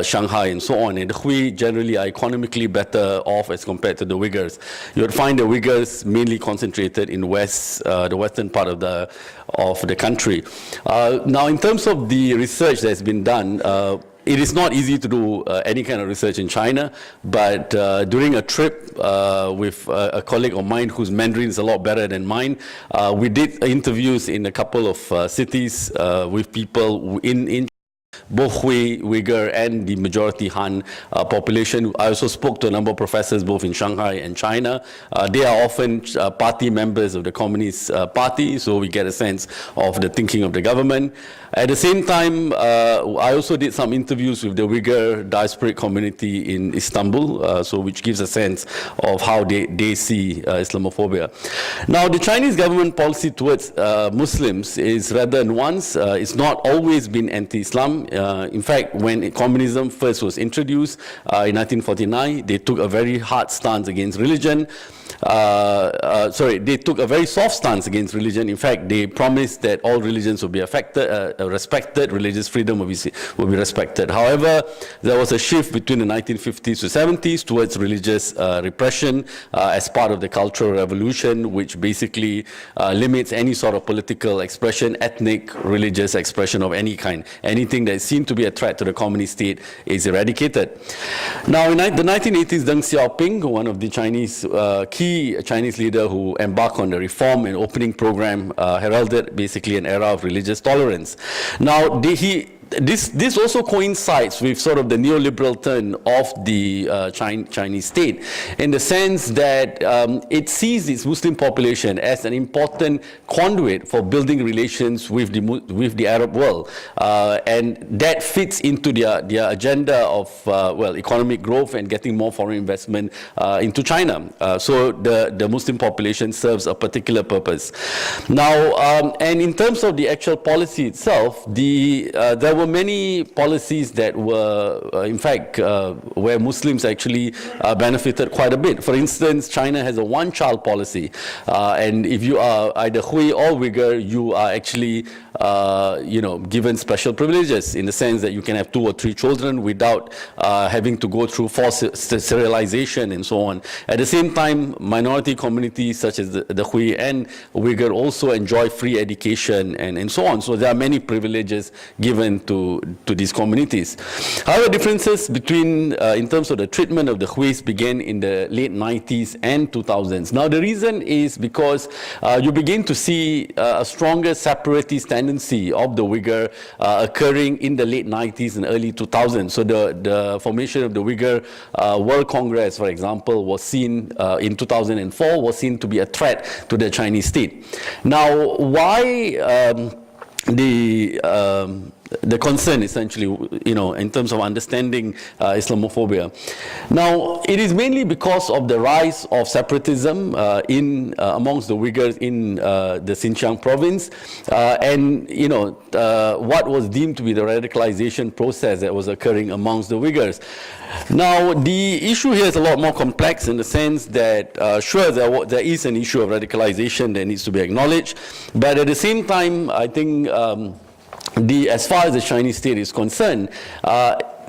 Shanghai, and so on. And the Hui generally are economically better off as compared to the Uyghurs. You would find the Uyghurs mainly concentrated in the western part of the country. Now, in terms of the research that's been done, it is not easy to do any kind of research in China, but during a trip with a colleague of mine whose Mandarin is a lot better than mine, we did interviews in a couple of cities with people in both Hui, Uyghur, and the majority Han population. I also spoke to a number of professors both in Shanghai and China. They are often party members of the Communist Party, so we get a sense of the thinking of the government. At the same time, I also did some interviews with the Uyghur diasporic community in Istanbul, which gives a sense of how they see Islamophobia. Now, the Chinese government policy towards Muslims is rather nuanced. It's not always been anti-Islam. In fact, when communism first was introduced in 1949, they took a very hard stance against religion. They took a very soft stance against religion. In fact, they promised that all religions would be respected, religious freedom would be respected. However, there was a shift between the 1950s to 70s towards religious repression as part of the Cultural Revolution, which basically limits any sort of political expression, ethnic, religious expression of any kind. Anything that is seen to be a threat to the communist state is eradicated. Now, in the 1980s, Deng Xiaoping, one of the key Chinese leader who embarked on the reform and opening program, heralded basically an era of religious tolerance. Now, this also coincides with sort of the neoliberal turn of the Chinese state, in the sense that it sees its Muslim population as an important conduit for building relations with the Arab world, and that fits into their agenda of economic growth and getting more foreign investment into China. So the Muslim population serves a particular purpose. Now, and in terms of the actual policy itself, there were many policies that were, in fact, where Muslims actually benefited quite a bit. For instance, China has a one-child policy, and if you are either Hui or Uyghur, you are actually, given special privileges in the sense that you can have 2 or 3 children without having to go through forced sterilization and so on. At the same time, minority communities such as the Hui and Uyghur also enjoy free education and so on. So there are many privileges given to these communities. However, differences between, in terms of the treatment of the Huis began in the late 90s and 2000s. Now, the reason is because you begin to see a stronger separatist tendency of the Uyghur occurring in the late 90s and early 2000s. So the formation of the Uyghur World Congress, for example, was seen in 2004, was seen to be a threat to the Chinese state. Now, why the concern, essentially, in terms of understanding Islamophobia. Now, it is mainly because of the rise of separatism amongst the Uyghurs in the Xinjiang province, and what was deemed to be the radicalization process that was occurring amongst the Uyghurs. Now, the issue here is a lot more complex in the sense that, sure, there is an issue of radicalization that needs to be acknowledged, but at the same time, I think as far as the Chinese state is concerned,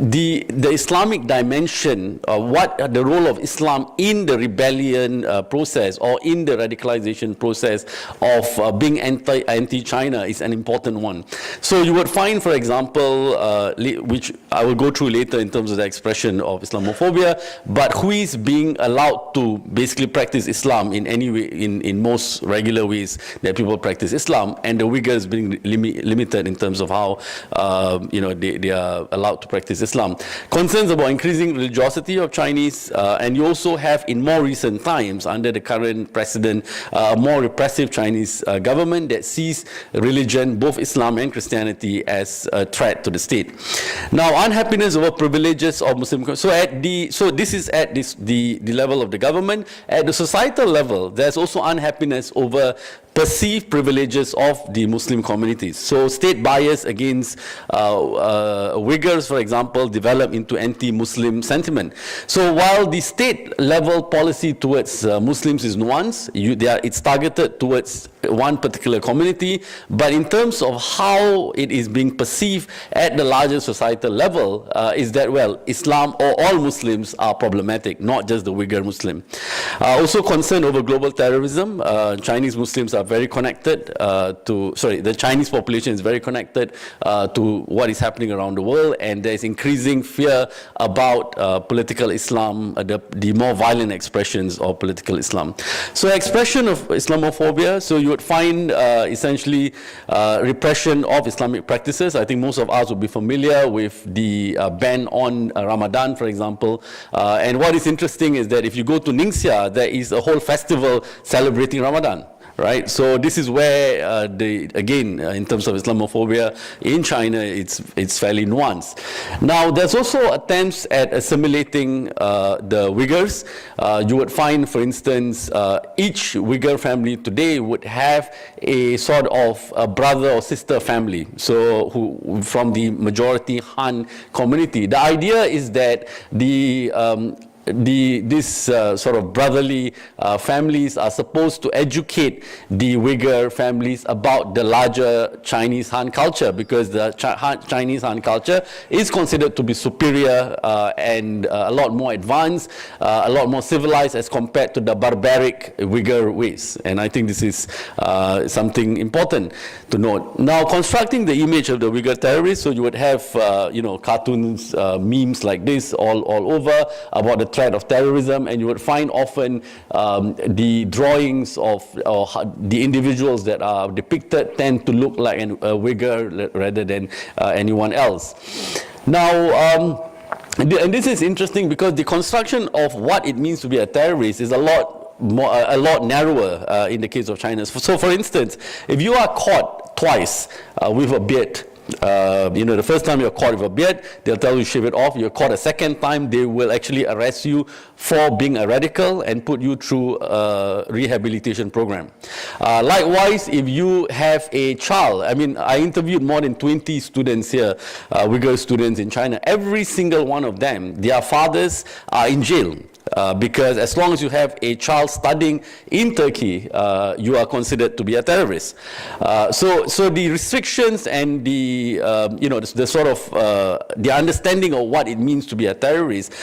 the Islamic dimension, what the role of Islam in the rebellion process or in the radicalization process of being anti-China is an important one. So you would find, for example, which I will go through later in terms of the expression of Islamophobia, but who is being allowed to basically practice Islam in any way, in most regular ways that people practice Islam, and the Uyghurs being limited in terms of how they are allowed to practice Islam. Concerns about increasing religiosity of Chinese, and you also have in more recent times, under the current president, a more repressive Chinese government that sees religion, both Islam and Christianity, as a threat to the state. Now, unhappiness over privileges of Muslim. So this is at the level of the government. At the societal level, there's also unhappiness over perceived privileges of the Muslim communities. So state bias against Uyghurs, for example, develop into anti-Muslim sentiment. So while the state level policy towards Muslims is nuanced, it's targeted towards one particular community, but in terms of how it is being perceived at the larger societal level, is that, well, Islam or all Muslims are problematic, not just the Uyghur Muslim. Also concerned over global terrorism. Chinese Muslims are very connected the Chinese population is very connected to what is happening around the world, and there is increasing fear about political Islam, the more violent expressions of political Islam. So expression of Islamophobia, so you would find essentially repression of Islamic practices. I think most of us would be familiar with the ban on Ramadan, for example. And what is interesting is that if you go to Ningxia, there is a whole festival celebrating Ramadan. Right, so this is where again, in terms of Islamophobia in China, it's fairly nuanced. Now, there's also attempts at assimilating the Uyghurs. You would find, for instance, each Uyghur family today would have a sort of a brother or sister family. So, who from the majority Han community. The idea is that these sort of brotherly families are supposed to educate the Uyghur families about the larger Chinese Han culture, because the Chinese Han culture is considered to be superior and a lot more advanced, a lot more civilized as compared to the barbaric Uyghur ways. And I think this is something important to note. Now, constructing the image of the Uyghur terrorists, so you would have cartoons, memes like this all over about the threat of terrorism, and you would find often the drawings of the individuals that are depicted tend to look like a Uyghur rather than anyone else. Now, and this is interesting because the construction of what it means to be a terrorist is a lot narrower in the case of China. So, for instance, if you are caught twice with a beard, The first time you're caught with a beard, they'll tell you shave it off. You're caught a second time, they will actually arrest you for being a radical and put you through a rehabilitation program. Likewise, if you have a child, I interviewed more than 20 students here, Uyghur students in China. Every single one of them, their fathers are in jail. Because as long as you have a child studying in Turkey, you are considered to be a terrorist. So the restrictions and the the sort of the understanding of what it means to be a terrorist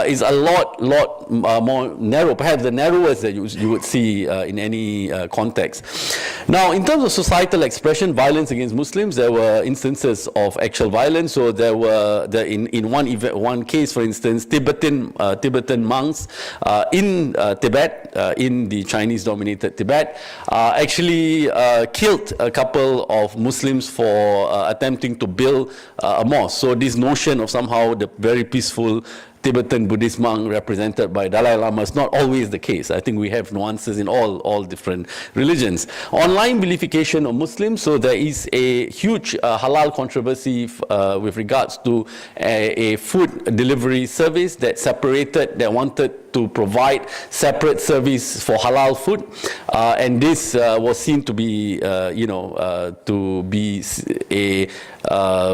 is a lot more narrow, perhaps the narrowest that you would see in any context. Now, in terms of societal expression, violence against Muslims, there were instances of actual violence. So there were in one case, for instance, Tibetan monks in Tibet, in the Chinese-dominated Tibet, actually killed a couple of Muslims for attempting to build a mosque. So this notion of somehow the very peaceful Tibetan Buddhist monk represented by Dalai Lama is not always the case. I think we have nuances in all different religions. Online vilification of Muslims, so there is a huge halal controversy with regards to a food delivery service that wanted to provide separate service for halal food, and this was seen to be,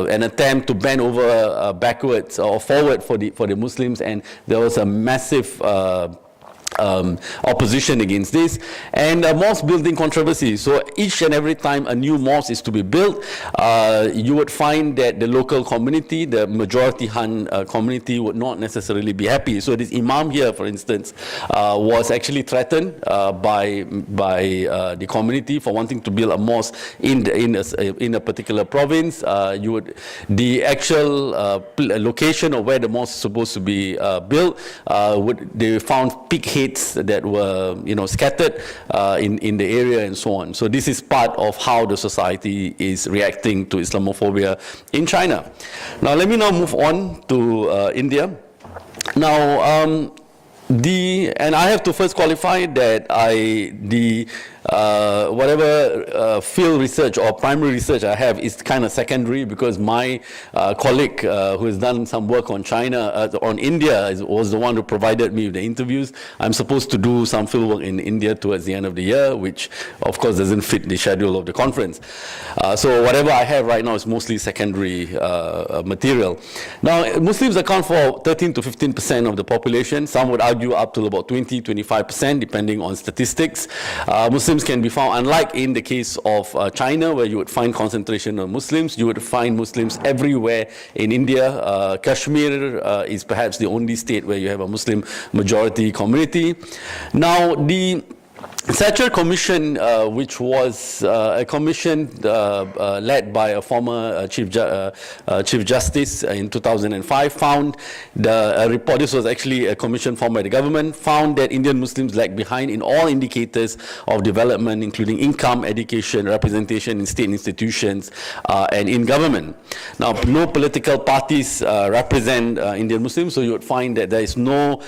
an attempt to bend over backwards or forward for the Muslims, and there was a massive opposition against this, and a mosque building controversy. So each and every time a new mosque is to be built, you would find that the local community, the majority Han community, would not necessarily be happy. So this imam here, for instance, was actually threatened by the community for wanting to build a mosque in a particular province. The actual location of where the mosque is supposed to be built, they found pig heads that were scattered in the area and so on. So this is part of how the society is reacting to Islamophobia in China. Now let me move on to India. Now and I have to first qualify that whatever field research or primary research I have is kind of secondary, because my colleague who has done some work on China, on India, was the one who provided me with the interviews. I'm supposed to do some field work in India towards the end of the year, which of course doesn't fit the schedule of the conference. So whatever I have right now is mostly secondary material. Now, Muslims account for 13 to 15% of the population. Some would argue up to about 20-25%, depending on statistics. Muslims can be found, unlike in the case of China, where you would find concentration of Muslims, you would find Muslims everywhere in India. Kashmir is perhaps the only state where you have a Muslim majority community. Now, the Thatcher Commission, which was a commission led by a former Chief Justice in 2005, found a report. This was actually a commission formed by the government, found that Indian Muslims lag behind in all indicators of development, including income, education, representation in state institutions, and in government. Now, no political parties represent Indian Muslims, so you would find that there is no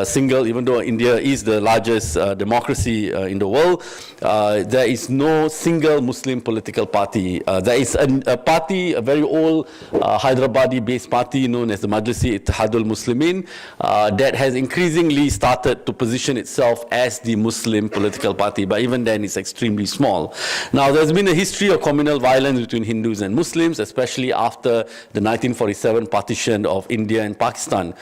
single, even though India is the largest democracy in the world, there is no single Muslim political party. There is a party, a very old Hyderabadi-based party known as the Majlisi Ittihadul Muslimin, that has increasingly started to position itself as the Muslim political party, but even then it's extremely small. Now, there's been a history of communal violence between Hindus and Muslims, especially after the 1947 partition of India and Pakistan,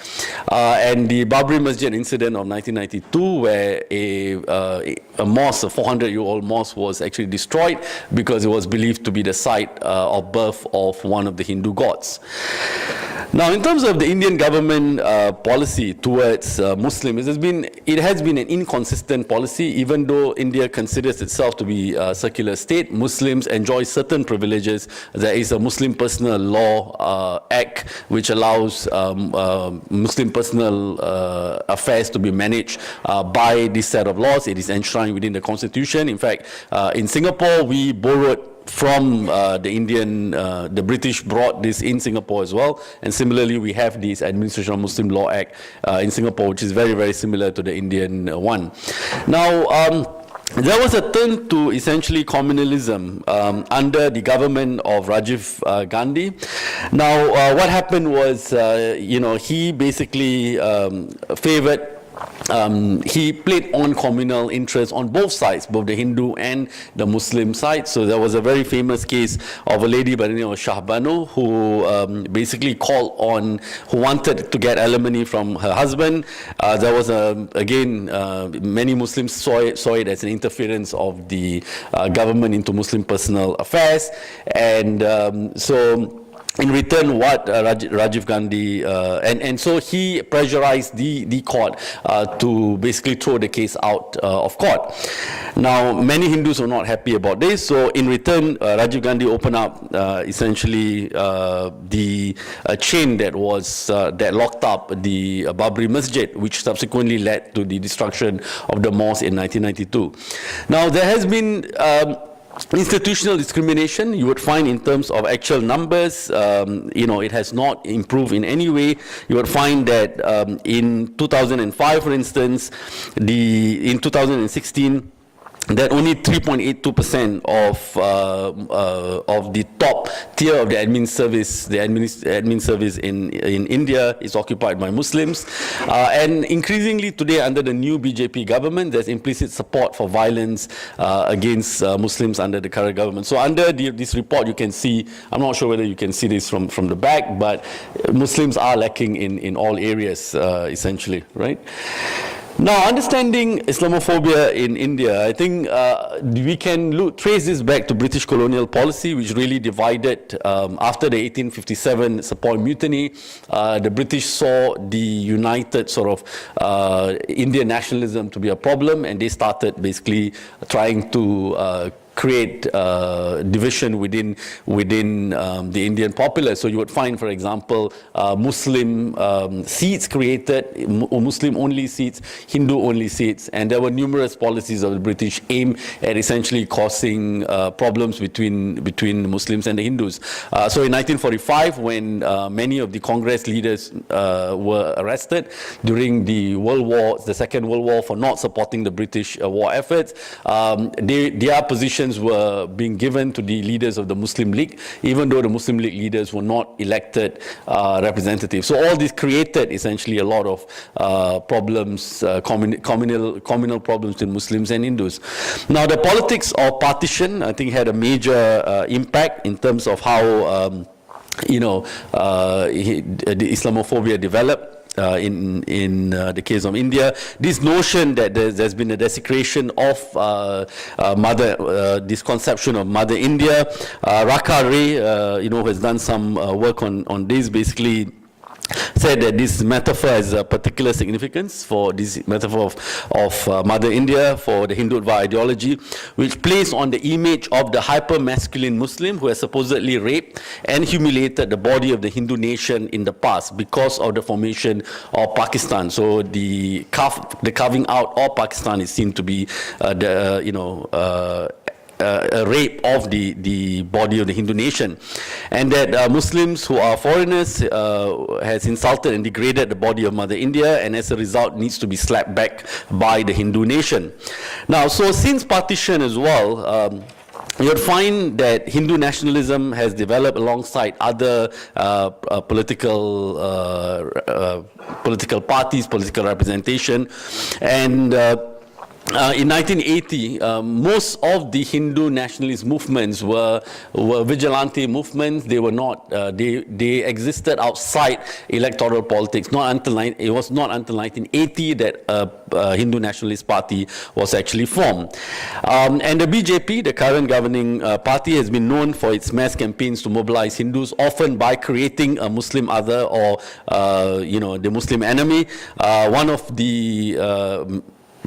and the Babri Masjid incident of 1992, where a mosque, a 400-year-old mosque, was actually destroyed because it was believed to be the site of birth of one of the Hindu gods. Now, in terms of the Indian government policy towards Muslims, it has been an inconsistent policy. Even though India considers itself to be a secular state, Muslims enjoy certain privileges. There is a Muslim Personal Law Act, which allows Muslim personal affairs to be managed by this set of laws. It is enshrined within the Constitution. In fact, in Singapore, we borrowed from the British brought this in Singapore as well. And similarly, we have this Administration of Muslim Law Act in Singapore, which is very, very similar to the Indian one. Now, there was a turn to essentially communalism under the government of Rajiv Gandhi. Now, what happened was, he basically favored he played on communal interests on both sides, both the Hindu and the Muslim side. So there was a very famous case of a lady by the name of Shah Banu who basically who wanted to get alimony from her husband. There was, many Muslims saw it as an interference of the government into Muslim personal affairs. And so in return, what Rajiv Gandhi, and so he pressurized the court to basically throw the case out of court. Now, many Hindus were not happy about this, so in return, Rajiv Gandhi opened up essentially the chain that was that locked up the Babri Masjid, which subsequently led to the destruction of the mosque in 1992. Now, there has been institutional discrimination, you would find in terms of actual numbers, it has not improved in any way. You would find that in 2005, for instance, in 2016, that only 3.82% of the top tier of the admin service in India is occupied by Muslims, and increasingly today under the new BJP government, there's implicit support for violence against Muslims under the current government. So under this report, you can see, I'm not sure whether you can see this from the back, but Muslims are lacking in all areas, essentially, right? Now, understanding Islamophobia in India, I think we can trace this back to British colonial policy, which really divided after the 1857 Sepoy Mutiny. The British saw the united sort of Indian nationalism to be a problem, and they started basically trying to create division within the Indian populace. So you would find, for example, Muslim seats created, Muslim-only seats, Hindu-only seats, and there were numerous policies of the British aimed at essentially causing problems between Muslims and the Hindus. So in 1945, when many of the Congress leaders were arrested during the Second World War for not supporting the British war efforts, their positions were being given to the leaders of the Muslim League, even though the Muslim League leaders were not elected representatives. So all this created essentially a lot of problems, communal problems in Muslims and Hindus. Now, the politics of partition, I think, had a major impact in terms of how the Islamophobia developed. In the case of India, this notion that there's been a desecration of this conception of Mother India. Raka Ray, who has done some work on this, basically said that this metaphor has a particular significance for this metaphor of Mother India for the Hindutva ideology, which plays on the image of the hyper-masculine Muslim who has supposedly raped and humiliated the body of the Hindu nation in the past because of the formation of Pakistan. So the carving out of Pakistan is seen to be a rape of the body of the Hindu nation, and that Muslims who are foreigners has insulted and degraded the body of Mother India, and as a result needs to be slapped back by the Hindu nation. Now, so since partition as well, you'll find that Hindu nationalism has developed alongside other political parties, political representation, and in 1980, most of the Hindu nationalist movements were vigilante movements. They were not. They existed outside electoral politics. It was not until 1980 that a Hindu nationalist party was actually formed. And the BJP, the current governing party, has been known for its mass campaigns to mobilize Hindus, often by creating a Muslim other or the Muslim enemy.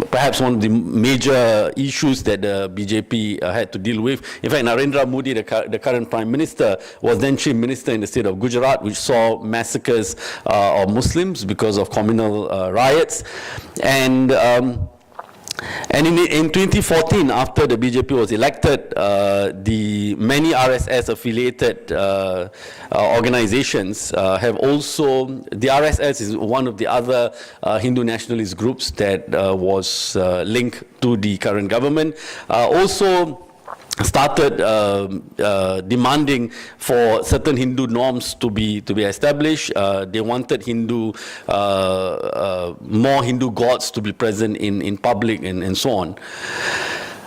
Perhaps one of the major issues that the BJP had to deal with. In fact, Narendra Modi, the current Prime Minister, was then Chief Minister in the state of Gujarat, which saw massacres of Muslims because of communal riots. And And in 2014, after the BJP was elected, the many RSS-affiliated organizations have also, the RSS is one of the other Hindu nationalist groups that was linked to the current government, also started demanding for certain Hindu norms to be established. They wanted more Hindu gods to be present in public and so on.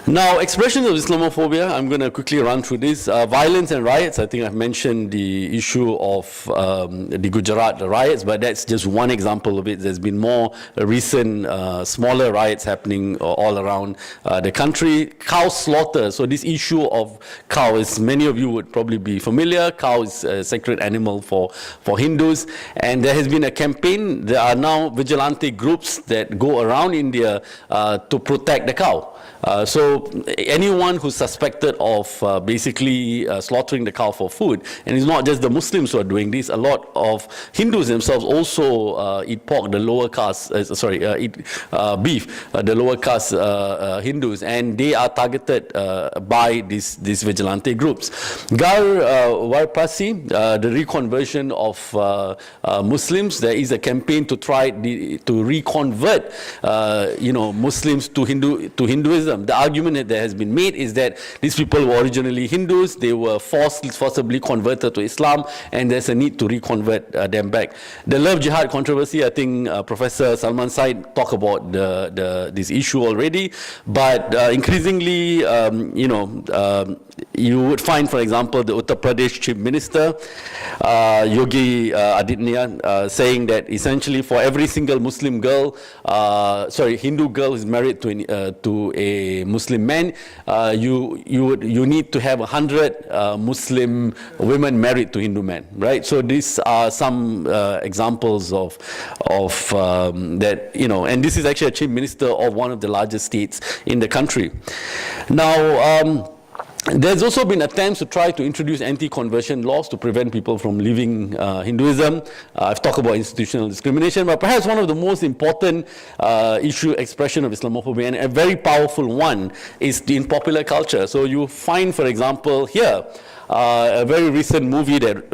Now, expressions of Islamophobia, I'm going to quickly run through this. Violence and riots, I think I've mentioned the issue of the Gujarat riots, but that's just one example of it. There's been more recent, smaller riots happening all around the country. Cow slaughter, so this issue of cow, as many of you would probably be familiar, cow is a sacred animal for Hindus, and there has been a campaign. There are now vigilante groups that go around India to protect the cow. So anyone who's suspected of basically slaughtering the cow for food, and it's not just the Muslims who are doing this, a lot of Hindus themselves also eat pork, the lower caste, eat beef, the lower caste Hindus, and they are targeted by these vigilante groups. Gar Warpasi, the reconversion of Muslims, there is a campaign to try to reconvert Muslims to Hinduism. The argument that has been made is that these people were originally Hindus, they were forcibly converted to Islam, and there's a need to reconvert them back. The love jihad controversy, I think Professor Salman Said talked about this issue already, but increasingly, you would find, for example, the Uttar Pradesh Chief Minister, Yogi Adityanath, saying that essentially for every single Muslim girl, Hindu girl who is married to a Muslim man, you need to have 100 Muslim women married to Hindu men, right? So these are some examples of that, and this is actually a Chief Minister of one of the largest states in the country. Now, there's also been attempts to try to introduce anti-conversion laws to prevent people from leaving Hinduism. I've talked about institutional discrimination, but perhaps one of the most important expression of Islamophobia, and a very powerful one, is in popular culture. So you find, for example, here, a very recent movie that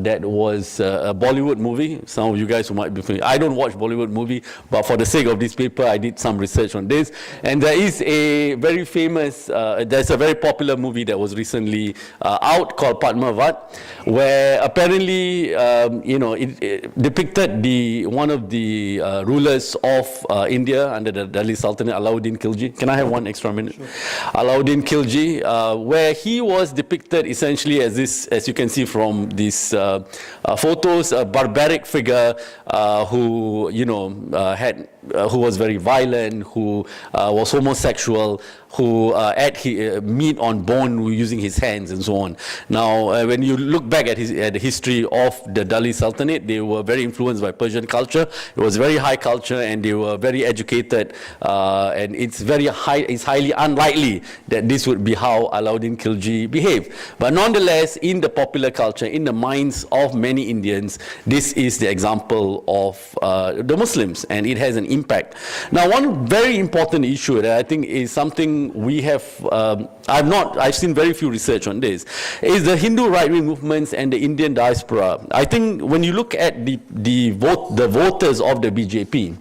that was a Bollywood movie. Some of you guys who might be familiar. I don't watch Bollywood movie, but for the sake of this paper, I did some research on this. And there is a very famous, there's a very popular movie that was recently out called Padmavat, where apparently, it depicted one of the rulers of India under the Delhi Sultanate, Alauddin Khilji. Can I have one extra minute? Sure. Alauddin Khilji, where he was depicted essentially as this, as you can see from these photos, a barbaric figure who who was very violent, who was homosexual, who ate meat on bone using his hands and so on. Now, when you look back at the history of the Delhi Sultanate, they were very influenced by Persian culture. It was very high culture, and they were very educated, and it's highly unlikely that this would be how Alauddin Khilji behaved. But nonetheless, in the popular culture, in the minds of many Indians, this is the example of the Muslims, and it has an impact. Now, one very important issue that I think is something we have, I've seen very few research on this, is the Hindu right-wing movements and the Indian diaspora. I think when you look at the voters of the BJP,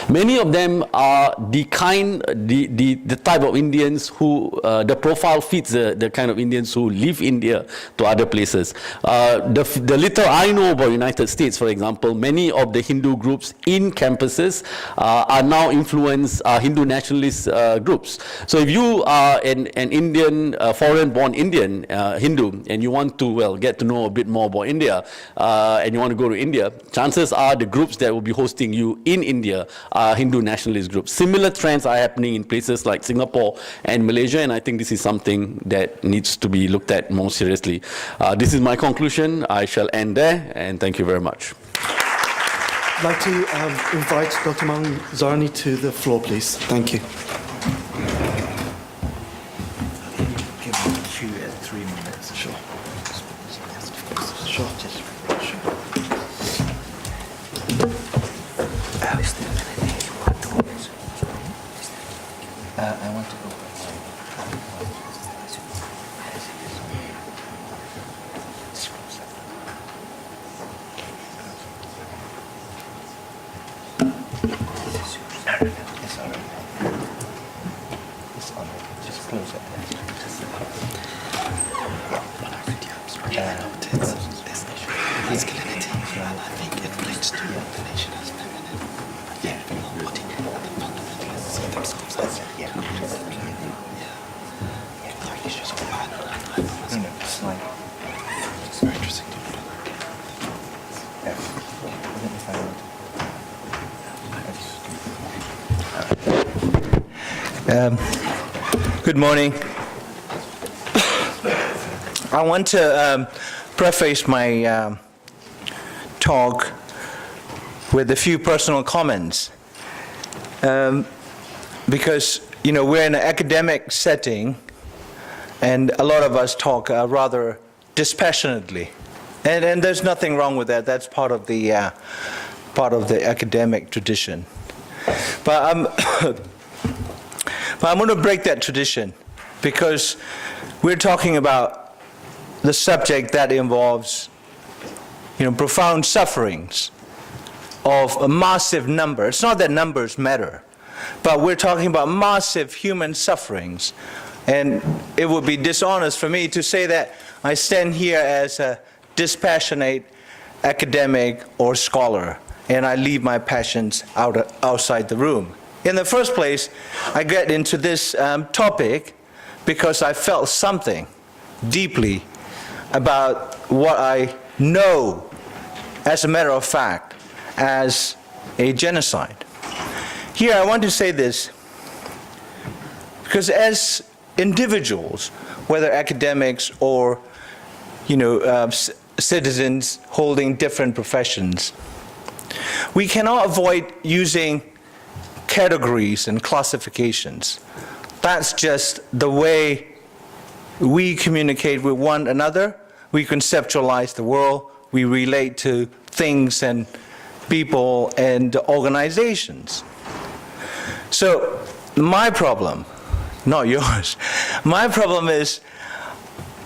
many of them are the type of Indians who, the profile fits the kind of Indians who leave India to other places. The little I know about United States, for example, many of the Hindu groups in campuses are now influenced Hindu nationalist groups. So if you are an Indian, foreign-born Indian Hindu, and you want to, get to know a bit more about India, and you want to go to India, chances are the groups that will be hosting you in India are Hindu nationalist groups. Similar trends are happening in places like Singapore and Malaysia, and I think this is something that needs to be looked at more seriously. This is my conclusion. I shall end there, and thank you very much. I'd like to invite Dr. Maung Zarni to the floor, please. Thank you. Give me cue at 3 minutes. Sure. Sure. Masculinity, and I think it relates to the nation as feminine. Yeah, body fundamentalists see themselves as issues of man. It's very interesting to put Good morning. I want to preface my talk with a few personal comments because, you know, we're in an academic setting and a lot of us talk rather dispassionately, and there's nothing wrong with that. That's part of the academic tradition. But I'm going to break that tradition because we're talking about the subject that involves, you know, profound sufferings of a massive number. It's not that numbers matter, but we're talking about massive human sufferings. And it would be dishonest for me to say that I stand here as a dispassionate academic or scholar, and I leave my passions outside the room. In the first place, I get into this topic because I felt something deeply about what I know, as a matter of fact, as a genocide. Here, I want to say this because as individuals, whether academics or, you know, citizens holding different professions, we cannot avoid using categories and classifications. That's just the way we communicate with one another. We conceptualize the world. We relate to things and people and organizations. So my problem, not yours, my problem is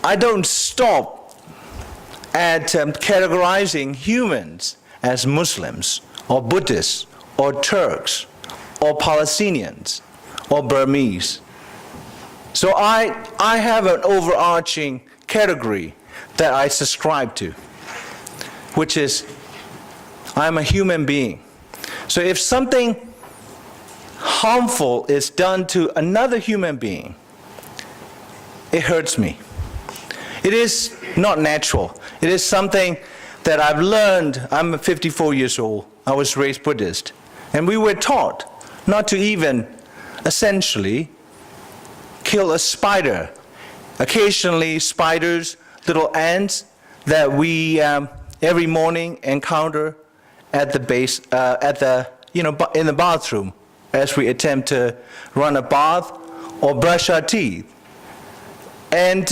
I don't stop at categorizing humans as Muslims or Buddhists or Turks or Palestinians or Burmese. So I have an overarching category that I subscribe to, which is I'm a human being. So if something harmful is done to another human being, it hurts me. It is not natural. It is something that I've learned. I'm 54 years old. I was raised Buddhist. And we were taught not to even, essentially, kill a spider. Occasionally, spiders, little ants that we every morning encounter at the base, in the bathroom as we attempt to run a bath or brush our teeth. And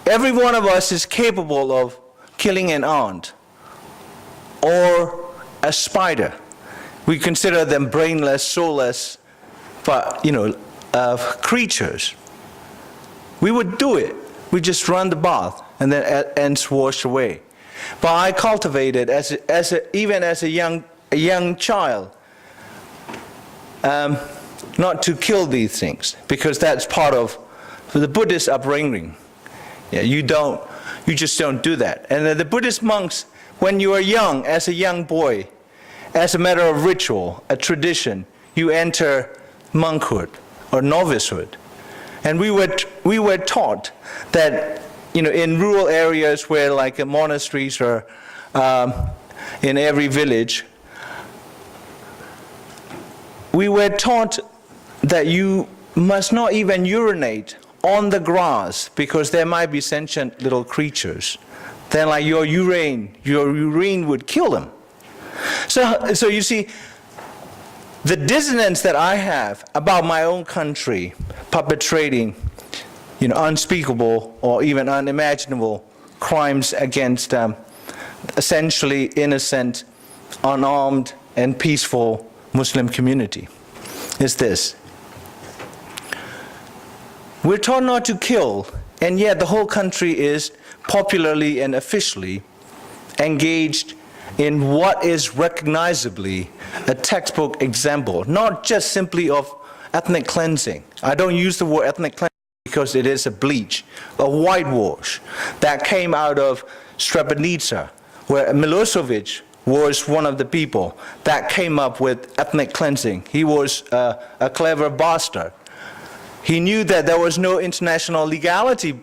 every one of us is capable of killing an ant or a spider. We consider them brainless, soulless, but, creatures. We would do it. We just run the bath and then ants wash away. But I cultivated even as a young child, not to kill these things, because that's part of the Buddhist upbringing. Yeah, you just don't do that. And the Buddhist monks, when you are young, as a young boy, as a matter of ritual, a tradition, you enter monkhood or novicehood. And we were taught that, in rural areas where like monasteries are in every village, we were taught that you must not even urinate on the grass because there might be sentient little creatures. Then like your urine would kill them. So you see, the dissonance that I have about my own country perpetrating, unspeakable or even unimaginable crimes against essentially innocent, unarmed, and peaceful Muslim community is this. We're taught not to kill, and yet the whole country is popularly and officially engaged in what is recognizably a textbook example, not just simply of ethnic cleansing. I don't use the word ethnic cleansing because it is a bleach, a whitewash that came out of Srebrenica, where Milosevic was one of the people that came up with ethnic cleansing. He was a clever bastard. He knew that there was no international legality,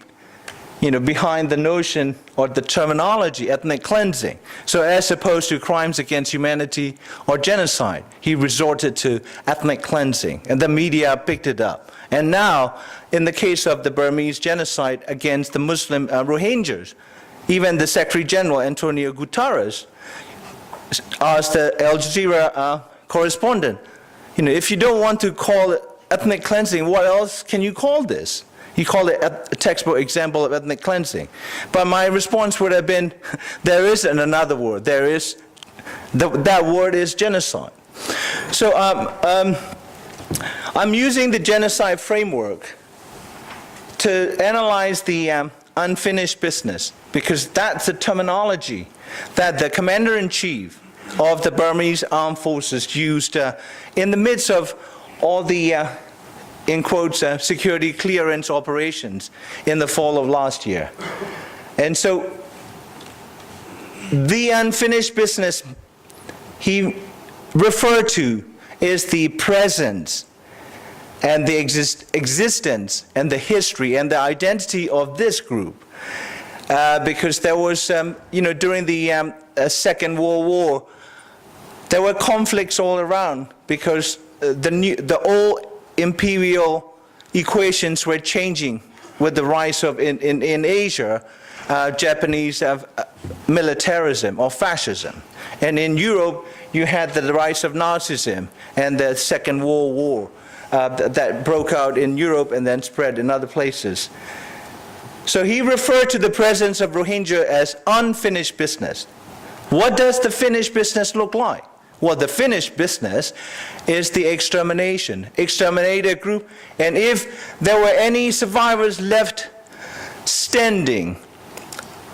behind the notion or the terminology ethnic cleansing. So as opposed to crimes against humanity or genocide, he resorted to ethnic cleansing, and the media picked it up. And now, in the case of the Burmese genocide against the Muslim Rohingyas, even the Secretary General, Antonio Guterres, asked the Al Jazeera correspondent, if you don't want to call it ethnic cleansing, what else can you call this? He called it a textbook example of ethnic cleansing. But my response would have been, there is another word. That word is genocide. So I'm using the genocide framework to analyze the unfinished business, because that's the terminology that the commander-in-chief of the Burmese armed forces used in the midst of all the in quotes, security clearance operations in the fall of last year. And so the unfinished business he referred to is the presence and the existence and the history and the identity of this group. Because there was, during the Second World War, there were conflicts all around, because the old imperial equations were changing with the rise of, in Asia, Japanese militarism or fascism. And in Europe, you had the rise of Nazism and the Second World War that broke out in Europe and then spread in other places. So he referred to the presence of Rohingya as unfinished business. What does the finished business look like? Well, the finished business is the exterminated group. And if there were any survivors left standing,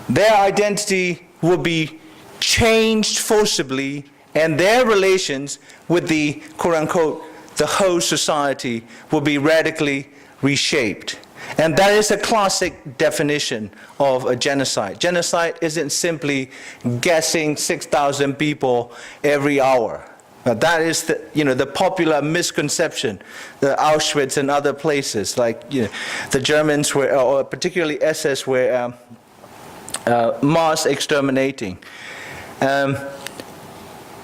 their identity would be changed forcibly, and their relations with the, quote-unquote, the whole society will be radically reshaped. And that is a classic definition of a genocide. Genocide isn't simply gassing 6,000 people every hour. Now that is the popular misconception. The Auschwitz and other places, like the Germans were, or particularly SS, were mass exterminating. And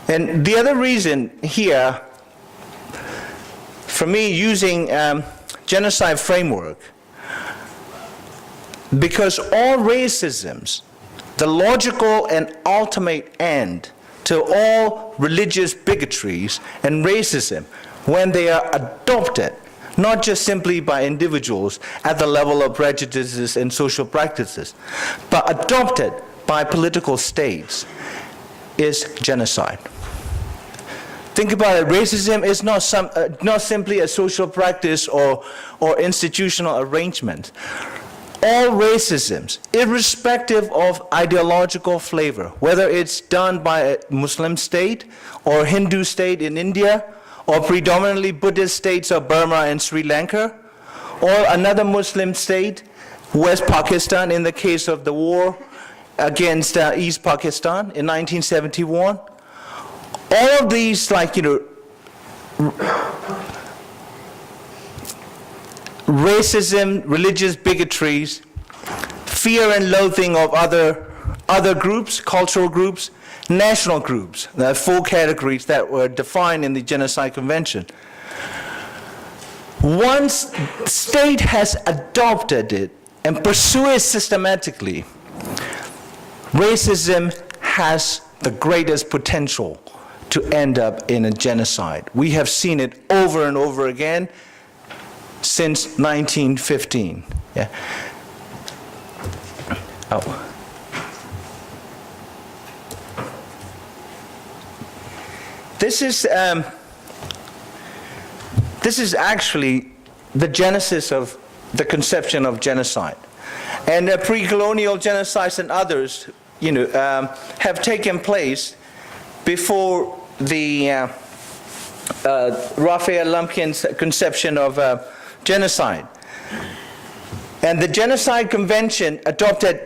the other reason here, for me, using genocide framework, because all racisms, the logical and ultimate end to all religious bigotries and racism, when they are adopted, not just simply by individuals at the level of prejudices and social practices, but adopted by political states, is genocide. Think about it. Racism is not simply a social practice or institutional arrangement. All racisms, irrespective of ideological flavor, whether it's done by a Muslim state or Hindu state in India, or predominantly Buddhist states of Burma and Sri Lanka, or another Muslim state, West Pakistan in the case of the war against East Pakistan in 1971. All of these, racism, religious bigotries, fear and loathing of other groups, cultural groups, national groups. There are 4 categories that were defined in the Genocide Convention. Once the state has adopted it and pursued it systematically, racism has the greatest potential to end up in a genocide. We have seen it over and over again since 1915. Yeah. Oh. This is actually the genesis of the conception of genocide. And pre-colonial genocides and others, have taken place before the Raphael Lemkin's conception of genocide. And the Genocide Convention adopted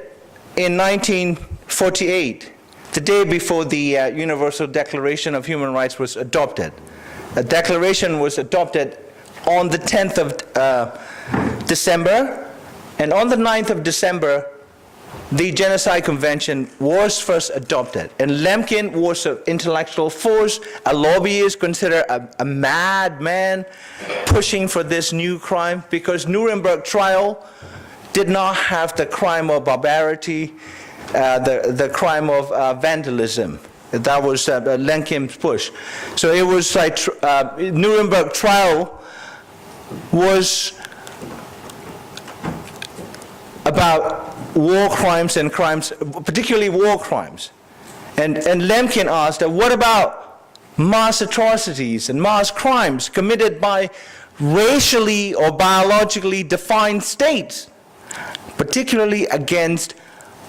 in 1948, the day before the Universal Declaration of Human Rights was adopted. A declaration was adopted on the 10th of December, and on the 9th of December, the Genocide Convention was first adopted. And Lemkin was an intellectual force, a lobbyist, considered a madman pushing for this new crime, because Nuremberg trial did not have the crime of barbarity, the crime of vandalism. That was Lemkin's push. So it was like Nuremberg trial was about war crimes and crimes, particularly war crimes. And Lemkin asked, what about mass atrocities and mass crimes committed by racially or biologically defined states, particularly against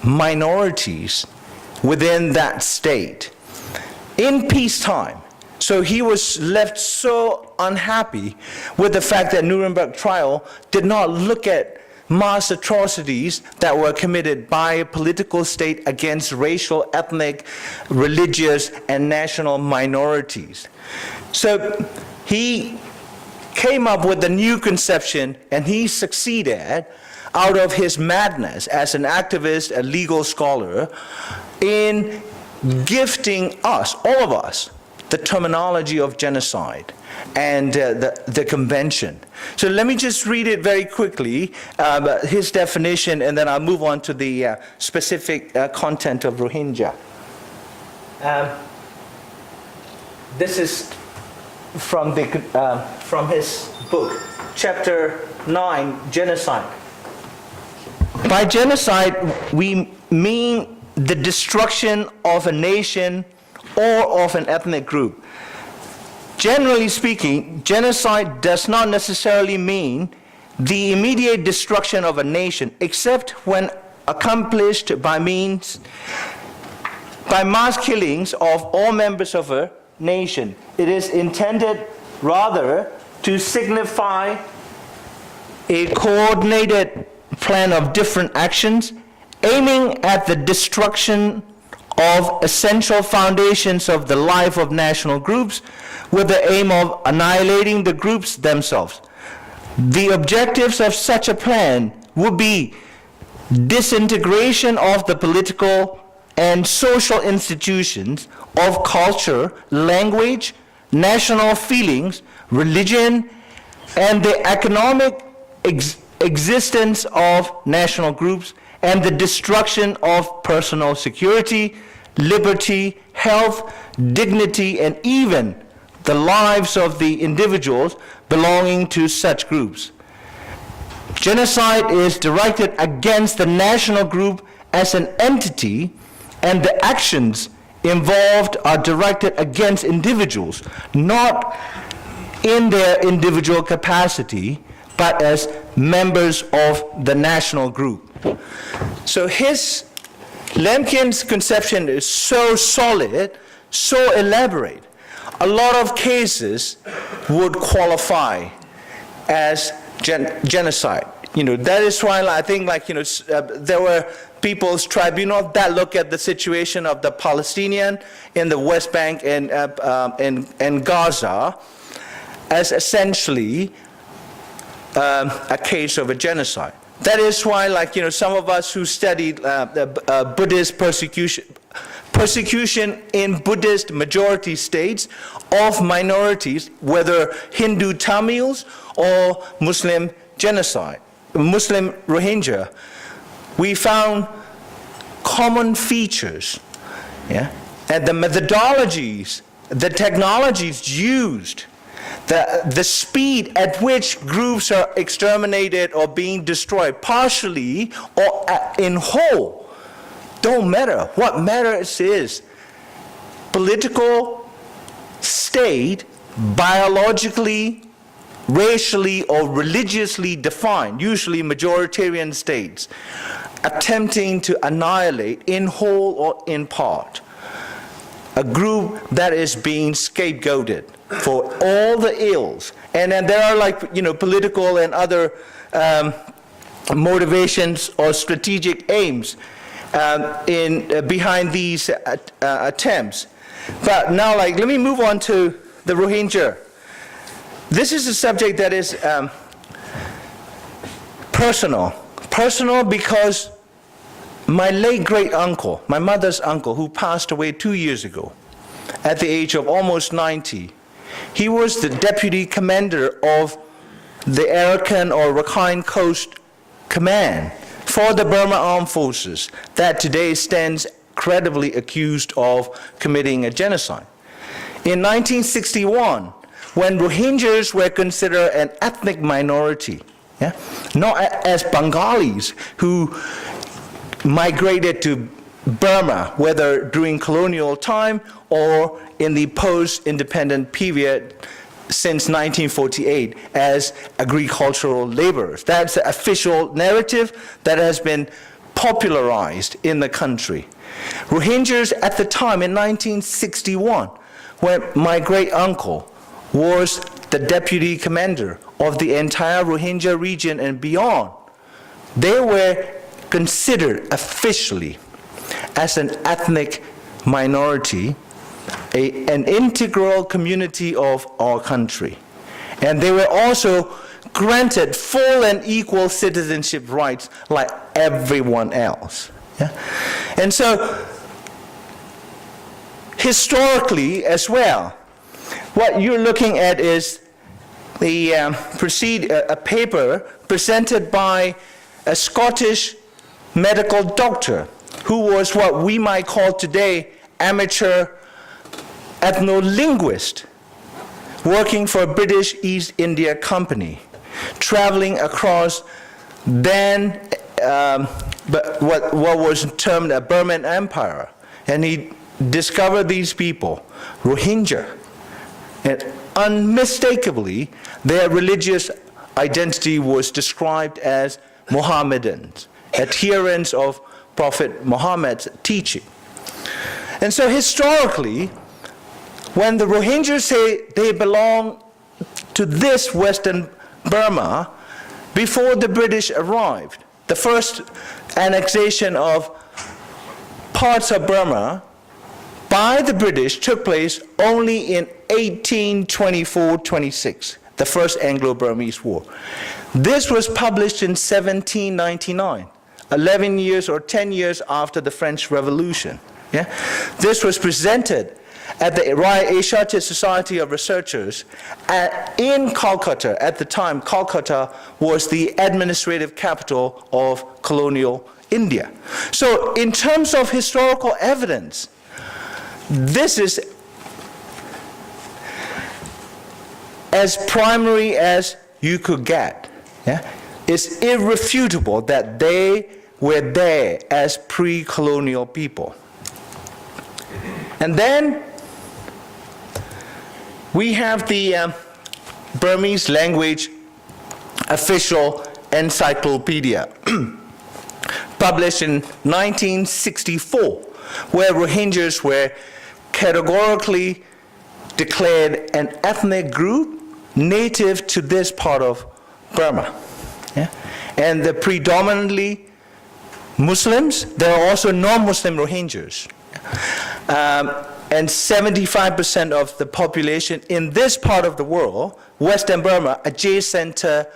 minorities within that state in peacetime? So he was left so unhappy with the fact that Nuremberg trial did not look at mass atrocities that were committed by a political state against racial, ethnic, religious, and national minorities. So he came up with a new conception, and he succeeded out of his madness as an activist, a legal scholar, in gifting us, all of us, the terminology of genocide and the convention. So let me just read it very quickly, his definition, and then I'll move on to the specific content of Rohingya. This is from his book, Chapter 9, Genocide. By genocide, we mean the destruction of a nation or of an ethnic group. Generally speaking, genocide does not necessarily mean the immediate destruction of a nation, except when accomplished by mass killings of all members of a nation. It is intended rather to signify a coordinated plan of different actions aiming at the destruction of essential foundations of the life of national groups with the aim of annihilating the groups themselves. The objectives of such a plan would be disintegration of the political and social institutions of culture, language, national feelings, religion, and the economic existence of national groups, and the destruction of personal security, liberty, health, dignity, and even the lives of the individuals belonging to such groups. Genocide is directed against the national group as an entity, and the actions involved are directed against individuals, not in their individual capacity, but as members of the national group. So Lemkin's conception is so solid, so elaborate. A lot of cases would qualify as genocide. That is why I think there were people's tribunals that look at the situation of the Palestinian in the West Bank and Gaza as essentially a case of a genocide. That is why, some of us who studied Buddhist persecution in Buddhist majority states of minorities, whether Hindu Tamils or Muslim genocide, Muslim Rohingya, we found common features, and the methodologies, the technologies used, the speed at which groups are exterminated or being destroyed, partially or in whole, don't matter. What matters is political state, biologically, racially, or religiously defined, usually majoritarian states, attempting to annihilate in whole or in part a group that is being scapegoated for all the ills. And then there are like, political and other motivations or strategic aims behind these attempts. But now, let me move on to the Rohingya. This is a subject that is personal. Personal because my late great uncle, my mother's uncle, who passed away 2 years ago at the age of almost 90, he was the deputy commander of the Arakan or Rakhine Coast Command for the Burma Armed Forces that today stands credibly accused of committing a genocide. In 1961, when Rohingyas were considered an ethnic minority, not as Bengalis who migrated to Burma, whether during colonial time or in the post-independent period since 1948 as agricultural laborers. That's the official narrative that has been popularized in the country. Rohingyas at the time in 1961, when my great uncle was the deputy commander of the entire Rohingya region and beyond, they were considered officially as an ethnic minority, an integral community of our country. And they were also granted full and equal citizenship rights like everyone else. And so, historically as well, what you're looking at is a paper presented by a Scottish medical doctor who was what we might call today amateur ethno-linguist working for a British East India Company, traveling across then what was termed a Burman Empire. And he discovered these people, Rohingya, and unmistakably their religious identity was described as Mohammedans, adherents of Prophet Mohammed's teaching. And so historically, when the Rohingyas say they belong to this Western Burma, before the British arrived, the first annexation of parts of Burma by the British took place only in 1824-26, the first Anglo-Burmese War. This was published in 1799, 11 years or 10 years after the French Revolution. This was presented at the Asiatic Society of Researchers in Calcutta. At the time, Calcutta was the administrative capital of colonial India. So in terms of historical evidence, this is as primary as you could get. It's irrefutable that they were there as pre-colonial people. And then we have the Burmese language official encyclopedia, published in 1964, where Rohingyas were categorically declared an ethnic group native to this part of Burma. And the predominantly Muslims, there are also non-Muslim Rohingyas. And 75% of the population in this part of the world, Western Burma, adjacent to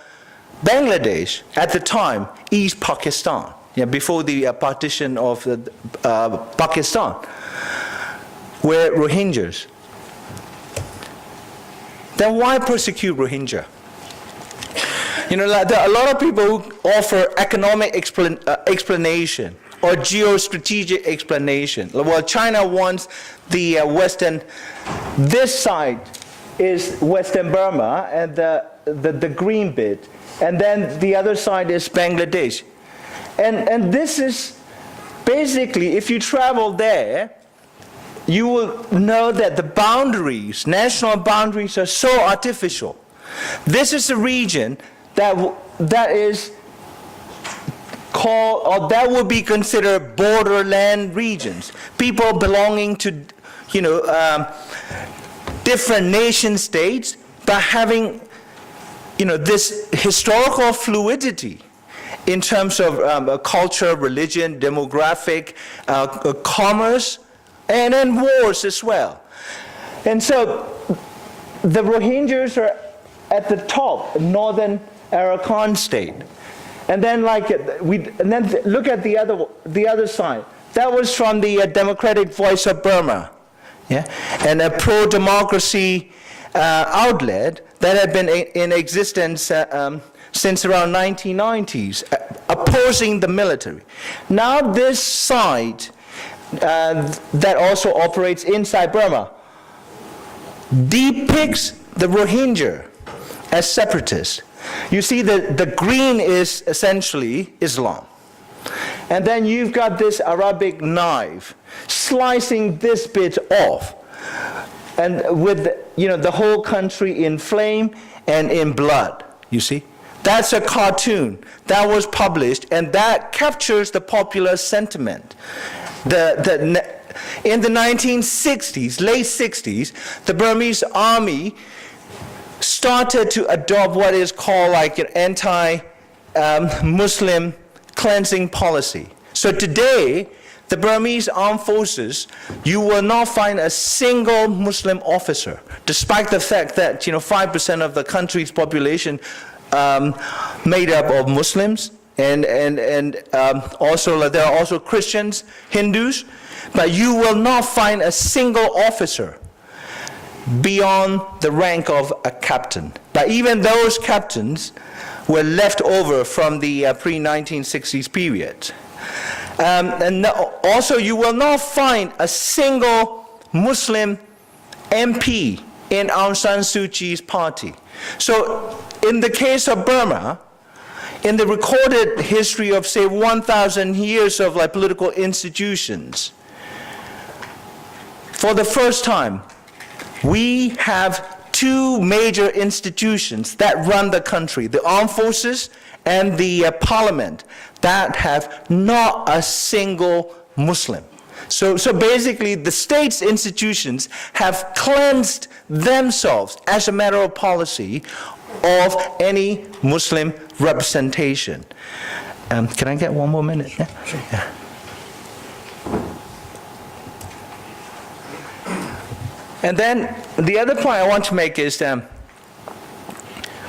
Bangladesh, at the time, East Pakistan, before the partition of Pakistan, were Rohingyas. Then why persecute Rohingya? There are a lot of people who offer economic explanation or geostrategic explanation. Well, China wants the Western, this side is Western Burma and the green bit, and then the other side is Bangladesh. And this is basically, if you travel there, you will know that the boundaries, national boundaries, are so artificial. This is a region that is called, or that would be considered borderland regions. People belonging to, different nation states, but having, this historical fluidity in terms of culture, religion, demographic, commerce, and then wars as well. And so the Rohingyas are at the top, northern Arakan state. And then look at the other side. That was from the Democratic Voice of Burma, and a pro-democracy outlet that had been in existence since around 1990s, opposing the military. Now this side that also operates inside Burma depicts the Rohingya as separatists. You see, the green is essentially Islam. And then you've got this Arabic knife slicing this bit off, and with the whole country in flame and in blood, you see. That's a cartoon that was published, and that captures the popular sentiment. In the 1960s, late 60s, the Burmese army started to adopt what is called an anti-Muslim cleansing policy. So today, the Burmese armed forces, you will not find a single Muslim officer, despite the fact that 5% of the country's population made up of Muslims, and also there are also Christians, Hindus, but you will not find a single officer beyond the rank of a captain. But even those captains were left over from the pre-1960s period. And also you will not find a single Muslim MP in Aung San Suu Kyi's party. So in the case of Burma, in the recorded history of, say, 1,000 years of political institutions, for the first time, we have two major institutions that run the country, the armed forces and the parliament, that have not a single Muslim. So basically, the state's institutions have cleansed themselves as a matter of policy of any Muslim representation. Can I get one more minute? Yeah? Sure. Yeah. And then the other point I want to make is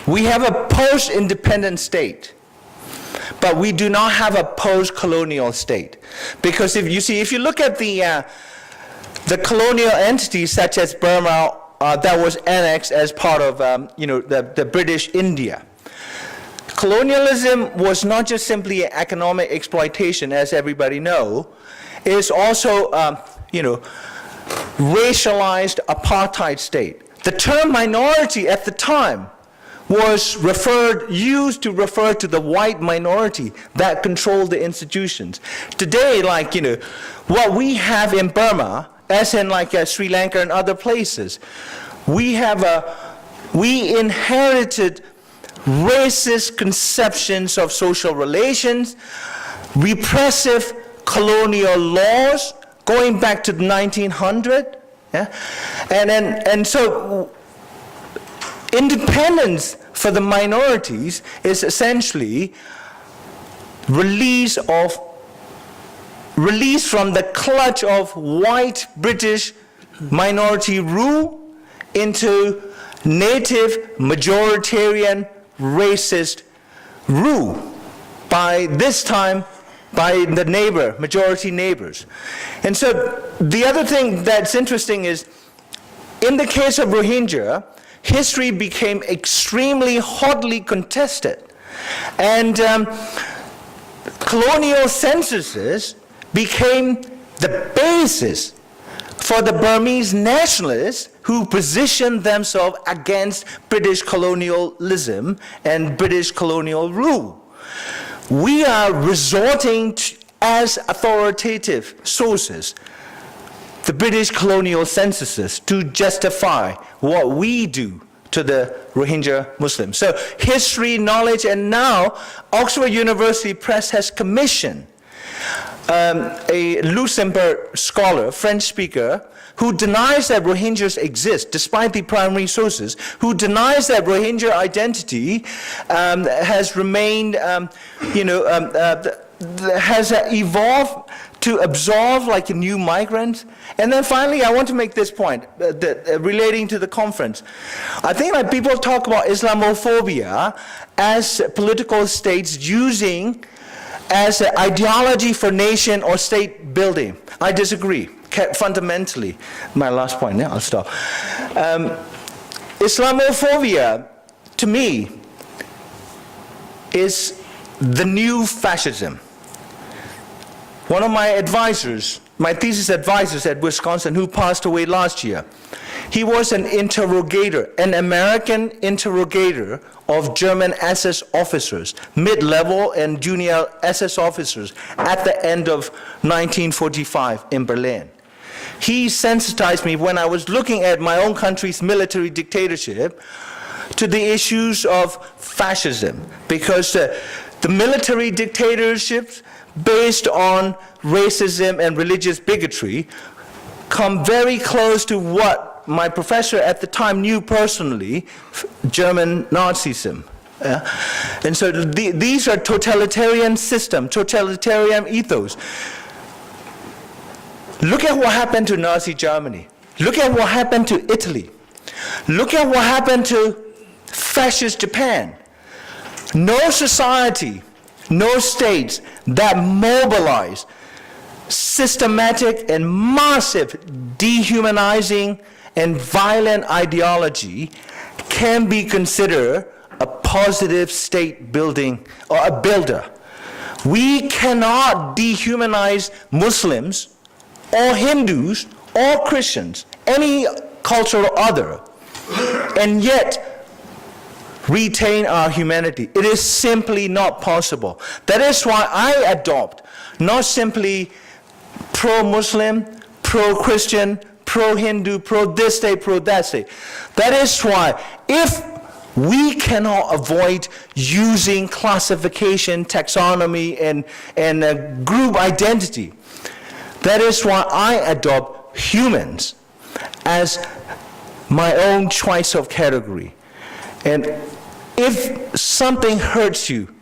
we have a post-independent state, but we do not have a post-colonial state. Because if you look at the colonial entities such as Burma that was annexed as part of the British India, colonialism was not just simply economic exploitation, as everybody know. It's also racialized apartheid state. The term minority at the time was used to refer to the white minority that controlled the institutions. Today, what we have in Burma, as in Sri Lanka and other places, we inherited racist conceptions of social relations, repressive colonial laws, going back to the 1900s, and so independence for the minorities is essentially release from the clutch of white British minority rule into native majoritarian racist rule by this time by the majority neighbors. And so the other thing that's interesting is, in the case of Rohingya, history became extremely hotly contested. And colonial censuses became the basis for the Burmese nationalists who positioned themselves against British colonialism and British colonial rule. We are resorting to, as authoritative sources, the British colonial censuses to justify what we do to the Rohingya Muslims. So history, knowledge, and now Oxford University Press has commissioned a Luxembourg scholar, French speaker, who denies that Rohingyas exist despite the primary sources, who denies that Rohingya identity has remained, has evolved to absorb like a new migrant. And then finally, I want to make this point relating to the conference. I think that people talk about Islamophobia as political states using as an ideology for nation or state building. I disagree, fundamentally. My last point, yeah, I'll stop. Islamophobia, to me, is the new fascism. One of my advisors, my thesis advisors at Wisconsin, who passed away last year, he was an interrogator, an American interrogator of German SS officers, mid-level and junior SS officers at the end of 1945 in Berlin. He sensitized me when I was looking at my own country's military dictatorship to the issues of fascism, because the military dictatorships based on racism and religious bigotry come very close to what my professor at the time knew personally, German Nazism. And so these are totalitarian systems, totalitarian ethos. Look at what happened to Nazi Germany. Look at what happened to Italy. Look at what happened to fascist Japan. No society, no states that mobilize systematic and massive dehumanizing and violent ideology can be considered a positive state building or a builder. We cannot dehumanize Muslims or Hindus or Christians, any culture or other, and yet retain our humanity. It is simply not possible. That is why I adopt not simply pro-Muslim, pro-Christian, pro-Hindu, pro-this state, pro-that state. That is why if we cannot avoid using classification, taxonomy, and group identity, that is why I adopt humans as my own choice of category. And if something hurts you,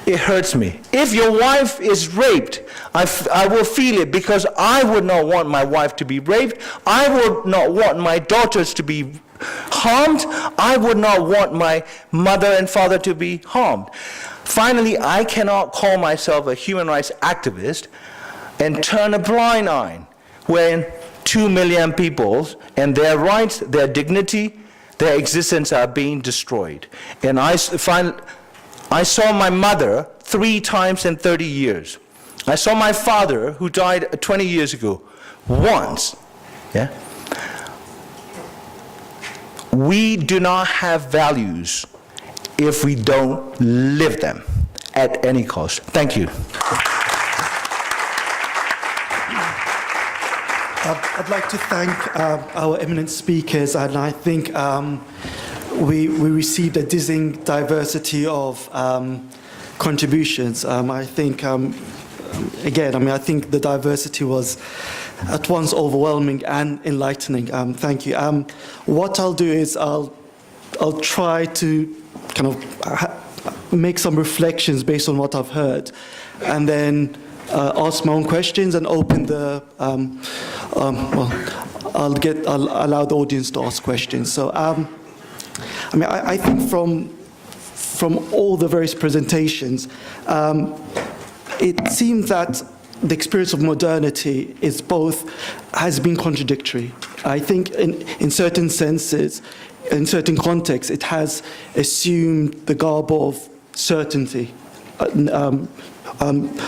it hurts me. If your wife is raped, I will feel it, because I would not want my wife to be raped. I would not want my daughters to be harmed. I would not want my mother and father to be harmed. Finally, I cannot call myself a human rights activist and turn a blind eye when 2 million people and their rights, their dignity, their existence are being destroyed. And I saw my mother 3 times in 30 years. I saw my father, who died 20 years ago, once. Yeah? We do not have values if we don't live them at any cost. Thank you. I'd like to thank our eminent speakers, and I think we received a dizzying diversity of contributions. I think, again, I think the diversity was at once overwhelming and enlightening. Thank you. What I'll do is I'll try to kind of make some reflections based on what I've heard, and then ask my own questions and open the, well, I'll allow the audience to ask questions. So, I think from all the various presentations, it seems that the experience of modernity has been contradictory. I think in certain senses, in certain contexts, it has assumed the garb of certainty,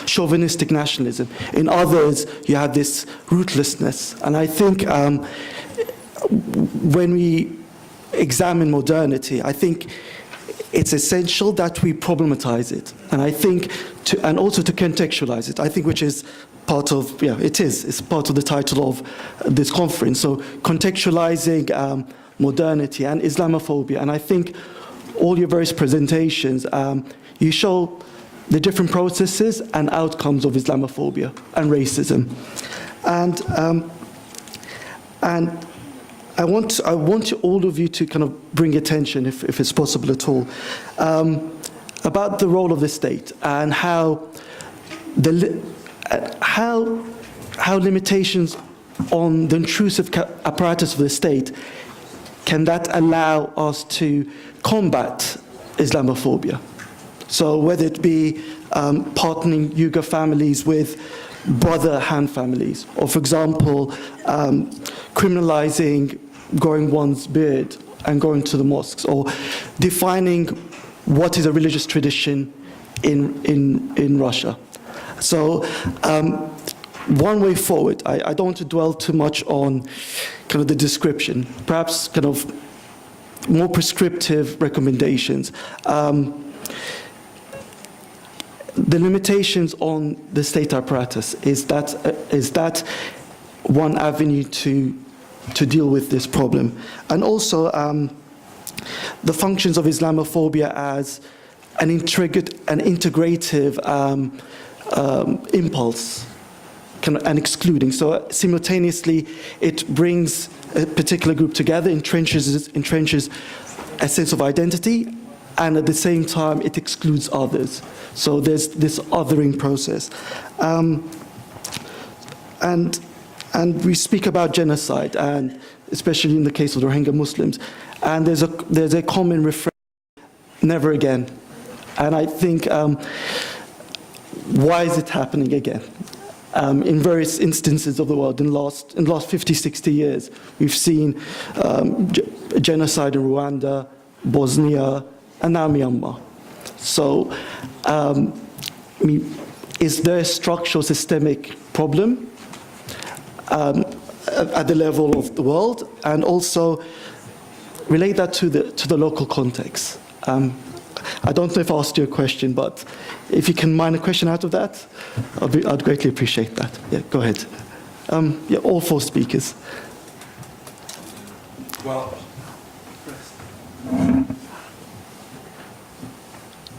chauvinistic nationalism. In others, you have this rootlessness. And I think when we examine modernity, I think it's essential that we problematize it. And I think, and also to contextualize it, I think, which is part of, it's part of the title of this conference. So contextualizing modernity and Islamophobia. And I think all your various presentations, you show the different processes and outcomes of Islamophobia and racism. And I want all of you to kind of bring attention, if it's possible at all, about the role of the state and how limitations on the intrusive apparatus of the state can that allow us to combat Islamophobia. So whether it be partnering Uyghur families with brother Han families, or for example, criminalizing growing one's beard and going to the mosques, or defining what is a religious tradition in Russia. So one way forward, I don't want to dwell too much on kind of the description, perhaps kind of more prescriptive recommendations. The limitations on the state apparatus, is that one avenue to deal with this problem? And also the functions of Islamophobia as an integrative impulse and excluding. So simultaneously it brings a particular group together, entrenches a sense of identity, and at the same time it excludes others. So there's this othering process. And we speak about genocide, and especially in the case of the Rohingya Muslims, and there's a common refrain, never again. And I think, why is it happening again? In various instances of the world, in the last 50, 60 years, we've seen genocide in Rwanda, Bosnia, and now Myanmar. So, is there a structural systemic problem at the level of the world, and also relate that to the local context? I don't know if I asked you a question, but if you can mine a question out of that, I'd greatly appreciate that. Yeah, go ahead. Yeah, all four speakers. Well,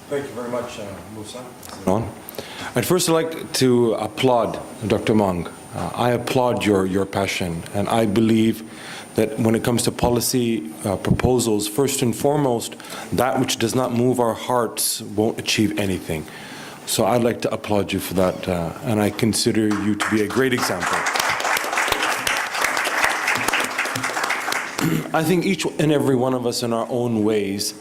thank you very much, Moussa. I'd first like to applaud Dr. Maung. I applaud your passion, and I believe that when it comes to policy proposals, first and foremost, that which does not move our hearts won't achieve anything. So I'd like to applaud you for that, and I consider you to be a great example. I think each and every one of us in our own ways,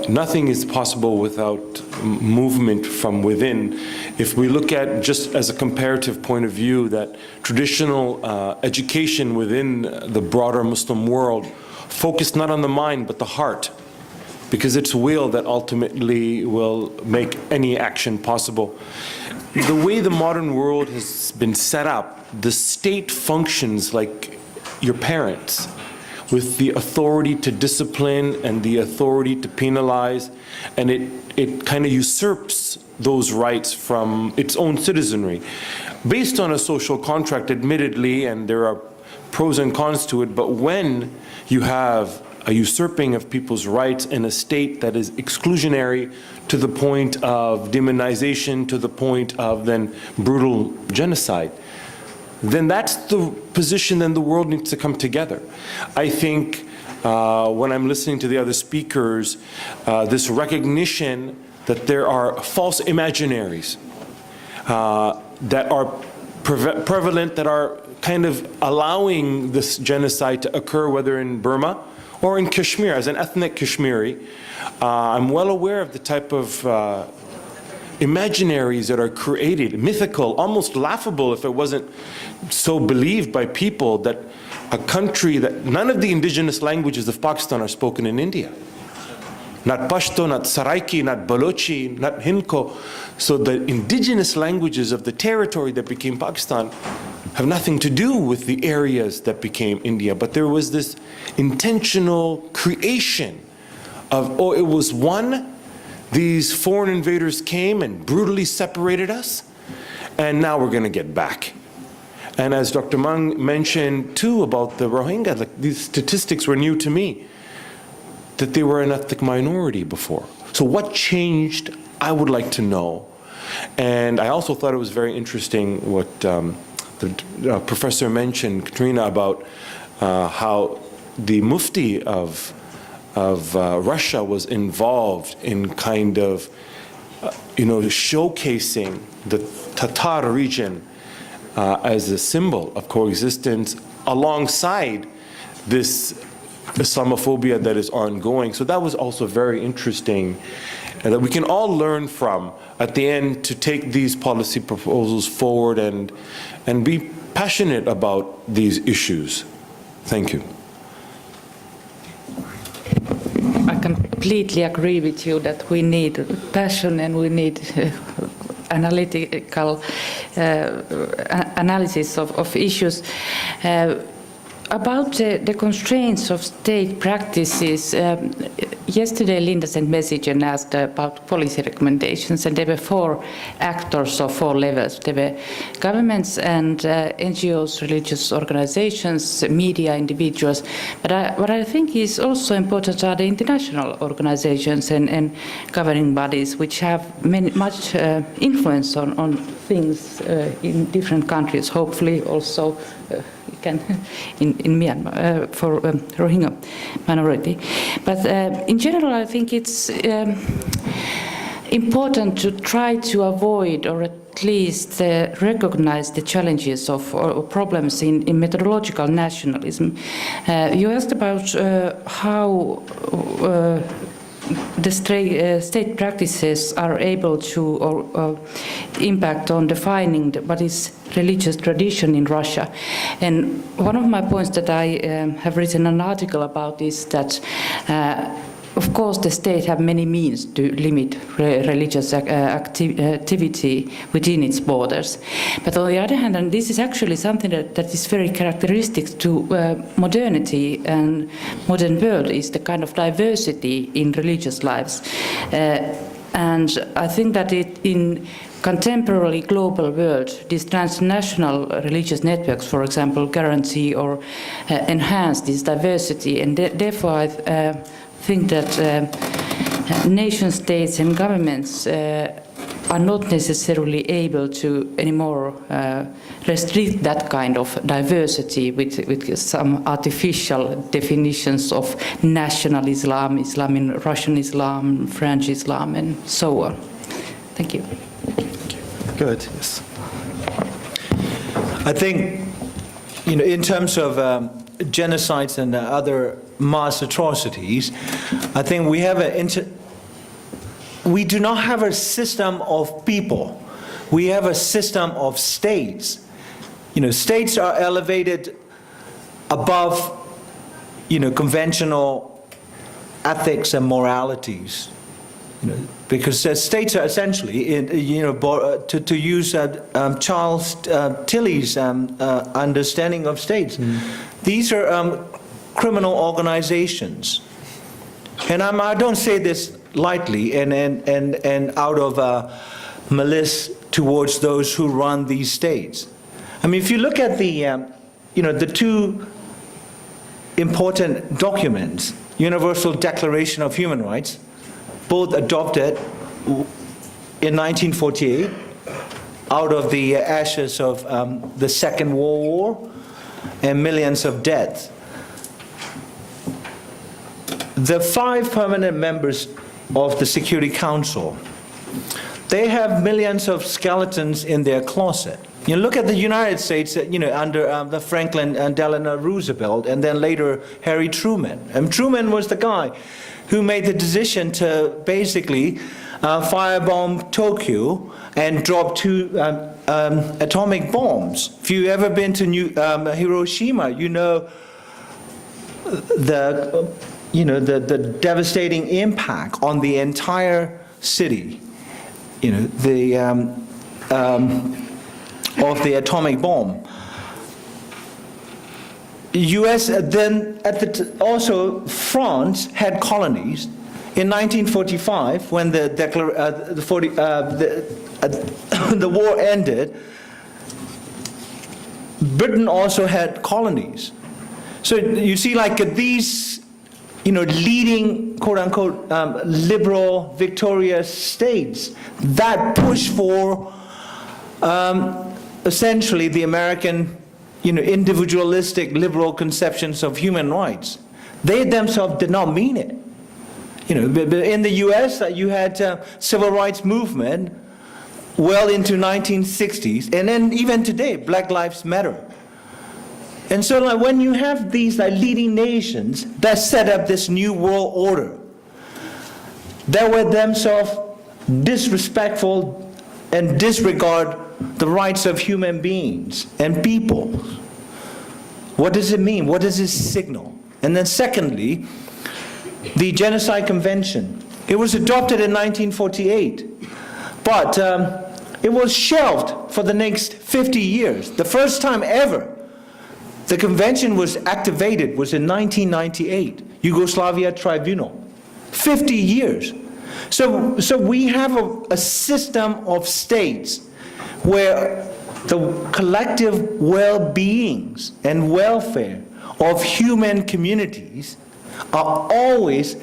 nothing is possible without movement from within. If we look at, just as a comparative point of view, that traditional education within the broader Muslim world focused not on the mind but the heart, because it's will that ultimately will make any action possible. The way the modern world has been set up, the state functions like your parents, with the authority to discipline and the authority to penalize, and it kind of usurps those rights from its own citizenry. Based on a social contract, admittedly, and there are pros and cons to it, but when you have a usurping of people's rights in a state that is exclusionary to the point of demonization, to the point of then brutal genocide, then that's the position, then the world needs to come together. I think when I'm listening to the other speakers, this recognition that there are false imaginaries that are prevalent, that are kind of allowing this genocide to occur, whether in Burma or in Kashmir. As an ethnic Kashmiri, I'm well aware of the type of imaginaries that are created, mythical, almost laughable if it wasn't so believed by people, that a country that none of the indigenous languages of Pakistan are spoken in India. Not Pashto, not Saraiki, not Balochi, not Hindko. So the indigenous languages of the territory that became Pakistan have nothing to do with the areas that became India. But there was this intentional creation of, oh, it was one, these foreign invaders came and brutally separated us, and now we're going to get back. And as Dr. Maung mentioned too about the Rohingya, like, these statistics were new to me, that they were an ethnic minority before. So what changed I would like to know. And I also thought it was very interesting what the professor mentioned, Kaarina, about how the Mufti of Russia was involved in kind of, showcasing the Tatar region as a symbol of coexistence alongside this Islamophobia that is ongoing. So that was also very interesting, and that we can all learn from at the end to take these policy proposals forward and be passionate about these issues. Thank you. I completely agree with you that we need passion and we need analytical analysis of issues. About the constraints of state practices, yesterday Linda sent a message and asked about policy recommendations, and there were 4 actors of 4 levels. There were governments and NGOs, religious organizations, media, individuals. But what I think is also important are the international organizations and governing bodies, which have much influence on things in different countries, hopefully also in Myanmar for Rohingya minority. But in general, I think it's important to try to avoid, or at least recognize, the challenges of or problems in methodological nationalism. You asked about how the state practices are able to impact on defining what is religious tradition in Russia. And one of my points that I have written an article about is that of course, the state have many means to limit religious activity within its borders. But on the other hand, and this is actually something that is very characteristic to modernity and modern world, is the kind of diversity in religious lives. And I think that in contemporary global world, these transnational religious networks, for example, guarantee or enhance this diversity, and therefore I think that nation states and governments are not necessarily able to anymore restrict that kind of diversity with some artificial definitions of national Islam, Islam in Russian Islam, French Islam, and so on. Thank you. Good. Yes. I think, in terms of genocides and other mass atrocities, I think we do not have a system of people. We have a system of states. States are elevated above, conventional ethics and moralities. Because states are essentially, to use Charles Tilly's understanding of states, these are criminal organizations. And I don't say this lightly and out of malice towards those who run these states. I mean, if you look at the 2 important documents, Universal Declaration of Human Rights, both adopted in 1948 out of the ashes of the Second World War and millions of deaths. The 5 permanent members of the Security Council, they have millions of skeletons in their closet. Look at the United States, under the Franklin and Delano Roosevelt, and then later Harry Truman. And Truman was the guy who made the decision to basically firebomb Tokyo and drop 2 atomic bombs. If you've ever been to Hiroshima, the devastating impact on the entire city, of the atomic bomb. U.S. then also France had colonies. In 1945, when the war ended, Britain also had colonies. So you see, these leading, quote-unquote, liberal, victorious states that push for essentially the American, individualistic, liberal conceptions of human rights. They themselves did not mean it. In the U.S., you had civil rights movement well into 1960s, and then even today, Black Lives Matter. And so when you have these leading nations that set up this new world order, that were themselves disrespectful and disregard the rights of human beings and people, what does it mean? What does it signal? And then secondly, the Genocide Convention. It was adopted in 1948, but it was shelved for the next 50 years. The first time ever the convention was activated was in 1998, Yugoslavia Tribunal. 50 years. So we have a system of states where the collective well-beings and welfare of human communities are always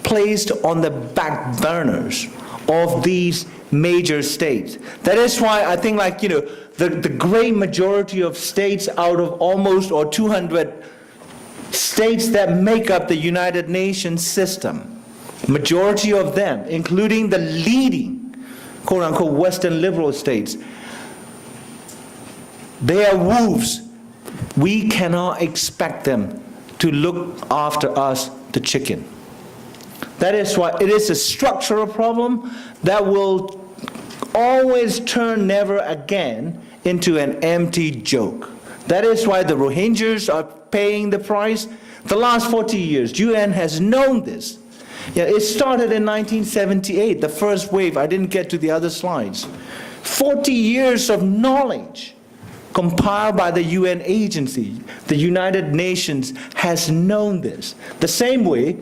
placed on the back burners of these major states. That is why I think the great majority of states out of almost 200 states that make up the United Nations system, majority of them, including the leading, quote-unquote, Western liberal states, they are wolves. We cannot expect them to look after us, the chicken. That is why it is a structural problem that will always turn never again into an empty joke. That is why the Rohingyas are paying the price. The last 40 years, UN has known this. It started in 1978, the first wave. I didn't get to the other slides. 40 years of knowledge compiled by the UN agency. The United Nations has known this. The same way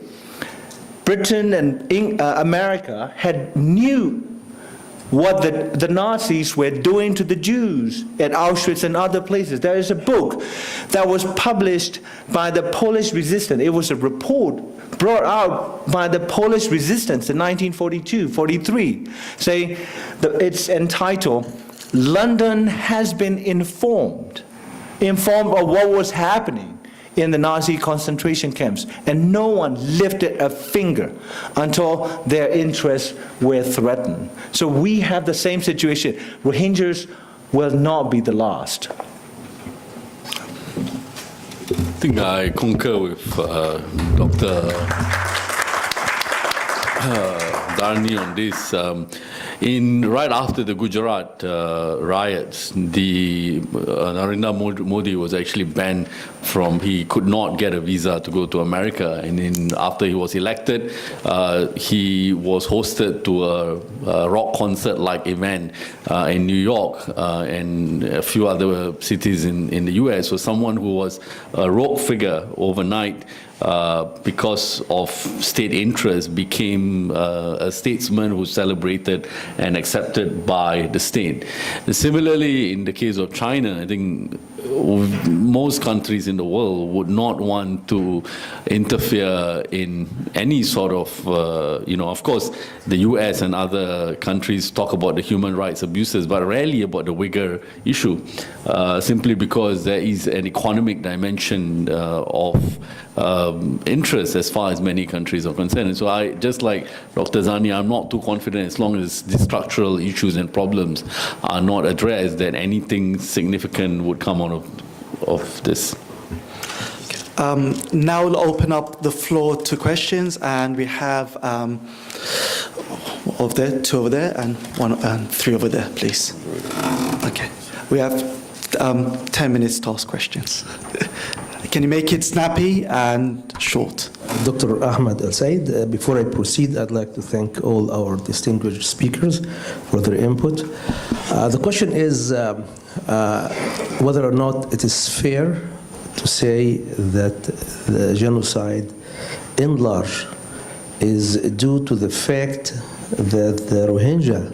Britain and America knew what the Nazis were doing to the Jews at Auschwitz and other places. There is a book that was published by the Polish resistance. It was a report brought out by the Polish resistance in 1942-43, saying that it's entitled, "London has been informed of what was happening in the Nazi concentration camps, and no one lifted a finger until their interests were threatened." So we have the same situation. Rohingyas will not be the last. I think I concur with Dr. Zarni on this. Right after the Gujarat riots, Narendra Modi was actually banned he could not get a visa to go to America. And then after he was elected, he was hosted to a rock concert-like event in New York and a few other cities in the US. So someone who was a rogue figure overnight, because of state interest, became a statesman who celebrated and accepted by the state. Similarly, in the case of China, I think most countries in the world would not want to interfere in any sort of, of course, the US and other countries talk about the human rights abuses, but rarely about the Uyghur issue, simply because there is an economic dimension of interest as far as many countries are concerned. And so I, just like Dr. Zarni, I'm not too confident as long as the structural issues and problems are not addressed that anything significant would come out of this. Now we'll open up the floor to questions, and we have over there, 2 over there, and 3 over there, please. Okay, we have 10 minutes to ask questions. Can you make it snappy and short? Dr. Ahmed Al-Said, before I proceed, I'd like to thank all our distinguished speakers for their input. The question is whether or not it is fair to say that the genocide in large is due to the fact that the Rohingya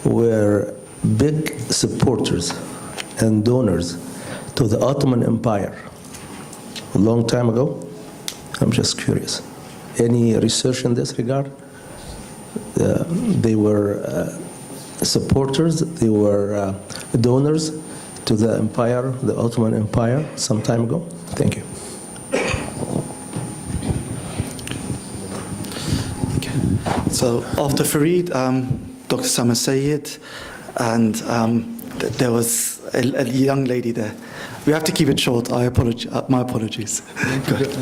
were big supporters and donors to the Ottoman Empire a long time ago. I'm just curious. any research in this regard? They were supporters, they were donors to the empire, the Ottoman Empire, some time ago. Thank you. So after Fareed, Dr. Sama Sayed, and there was a young lady there. We have to keep it short. I apologize. My apologies.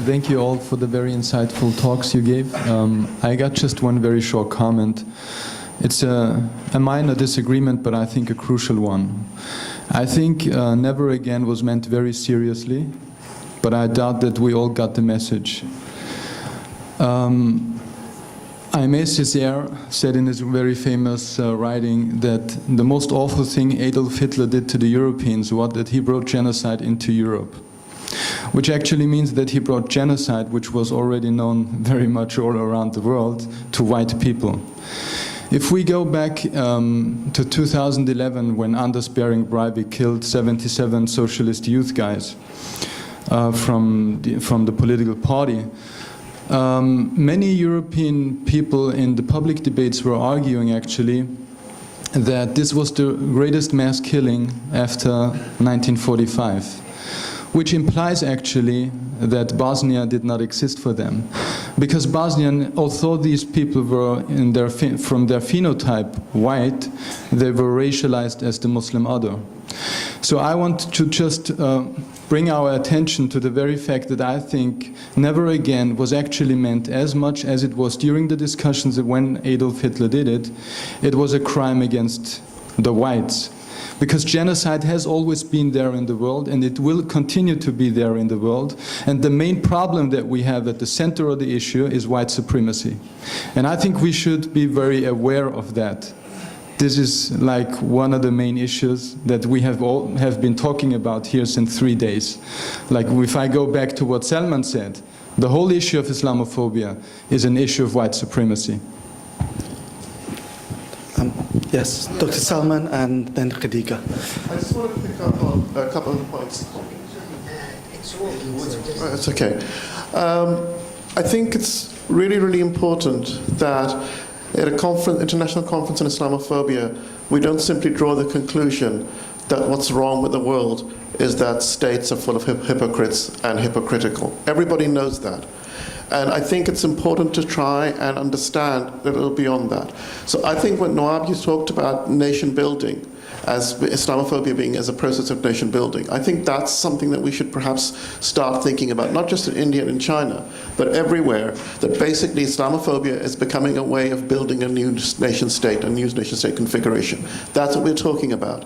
Thank you all for the very insightful talks you gave. I got just one very short comment. It's a minor disagreement, but I think a crucial one. I think never again was meant very seriously, but I doubt that we all got the message. Aimé Césaire said in his very famous writing that the most awful thing Adolf Hitler did to the Europeans was that he brought genocide into Europe, which actually means that he brought genocide, which was already known very much all around the world, to white people. If we go back to 2011, when Anders Behring Breivik killed 77 socialist youth guys from the political party, many European people in the public debates were arguing actually that this was the greatest mass killing after 1945, which implies actually that Bosnia did not exist for them. Because Bosnian, although these people were from their phenotype white, they were racialized as the Muslim other. So I want to just bring our attention to the very fact that I think never again was actually meant as much as it was during the discussions when Adolf Hitler did it. It was a crime against the whites. Because genocide has always been there in the world, and it will continue to be there in the world. And the main problem that we have at the center of the issue is white supremacy. And I think we should be very aware of that. This is like one of the main issues that we have been talking about here since 3 days. Like if I go back to what Salman said, the whole issue of Islamophobia is an issue of white supremacy. Yes, Dr. Salman and then Khadija. I just wanted to pick up on a couple of points. It's okay. I think it's really, really important that at a international conference on Islamophobia, we don't simply draw the conclusion that what's wrong with the world is that states are full of hypocrites and hypocritical. Everybody knows that. And I think it's important to try and understand that it'll beyond that. So I think when Nawab, you talked about nation building, as Islamophobia being as a process of nation building, I think that's something that we should perhaps start thinking about, not just in India and in China, but everywhere, that basically Islamophobia is becoming a way of building a new nation state, a new nation state configuration. That's what we're talking about.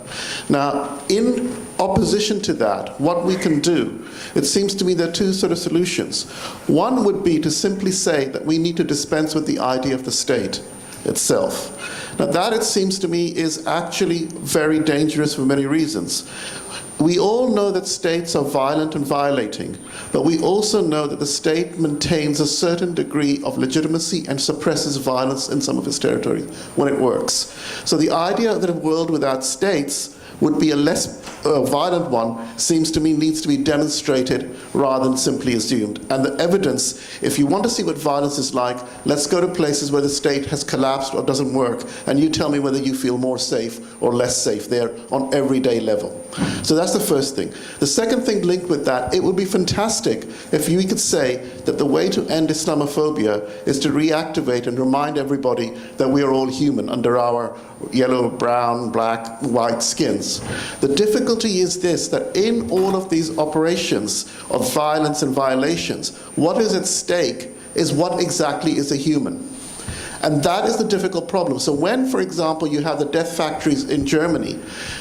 Now, in opposition to that, what we can do, it seems to me there are two sort of solutions. One would be to simply say that we need to dispense with the idea of the state itself. Now that, it seems to me, is actually very dangerous for many reasons. We all know that states are violent and violating, but we also know that the state maintains a certain degree of legitimacy and suppresses violence in some of its territory when it works. So the idea that a world without states would be a less violent one, seems to me needs to be demonstrated rather than simply assumed. And the evidence, if you want to see what violence is like, let's go to places where the state has collapsed or doesn't work, and you tell me whether you feel more safe or less safe there on everyday level. So that's the first thing. The second thing linked with that, it would be fantastic if we could say that the way to end Islamophobia is to reactivate and remind everybody that we are all human under our yellow, brown, black, white skins. The difficulty is this, that in all of these operations of violence and violations, what is at stake is what exactly is a human. And that is the difficult problem. So when, for example, you have the death factories in Germany,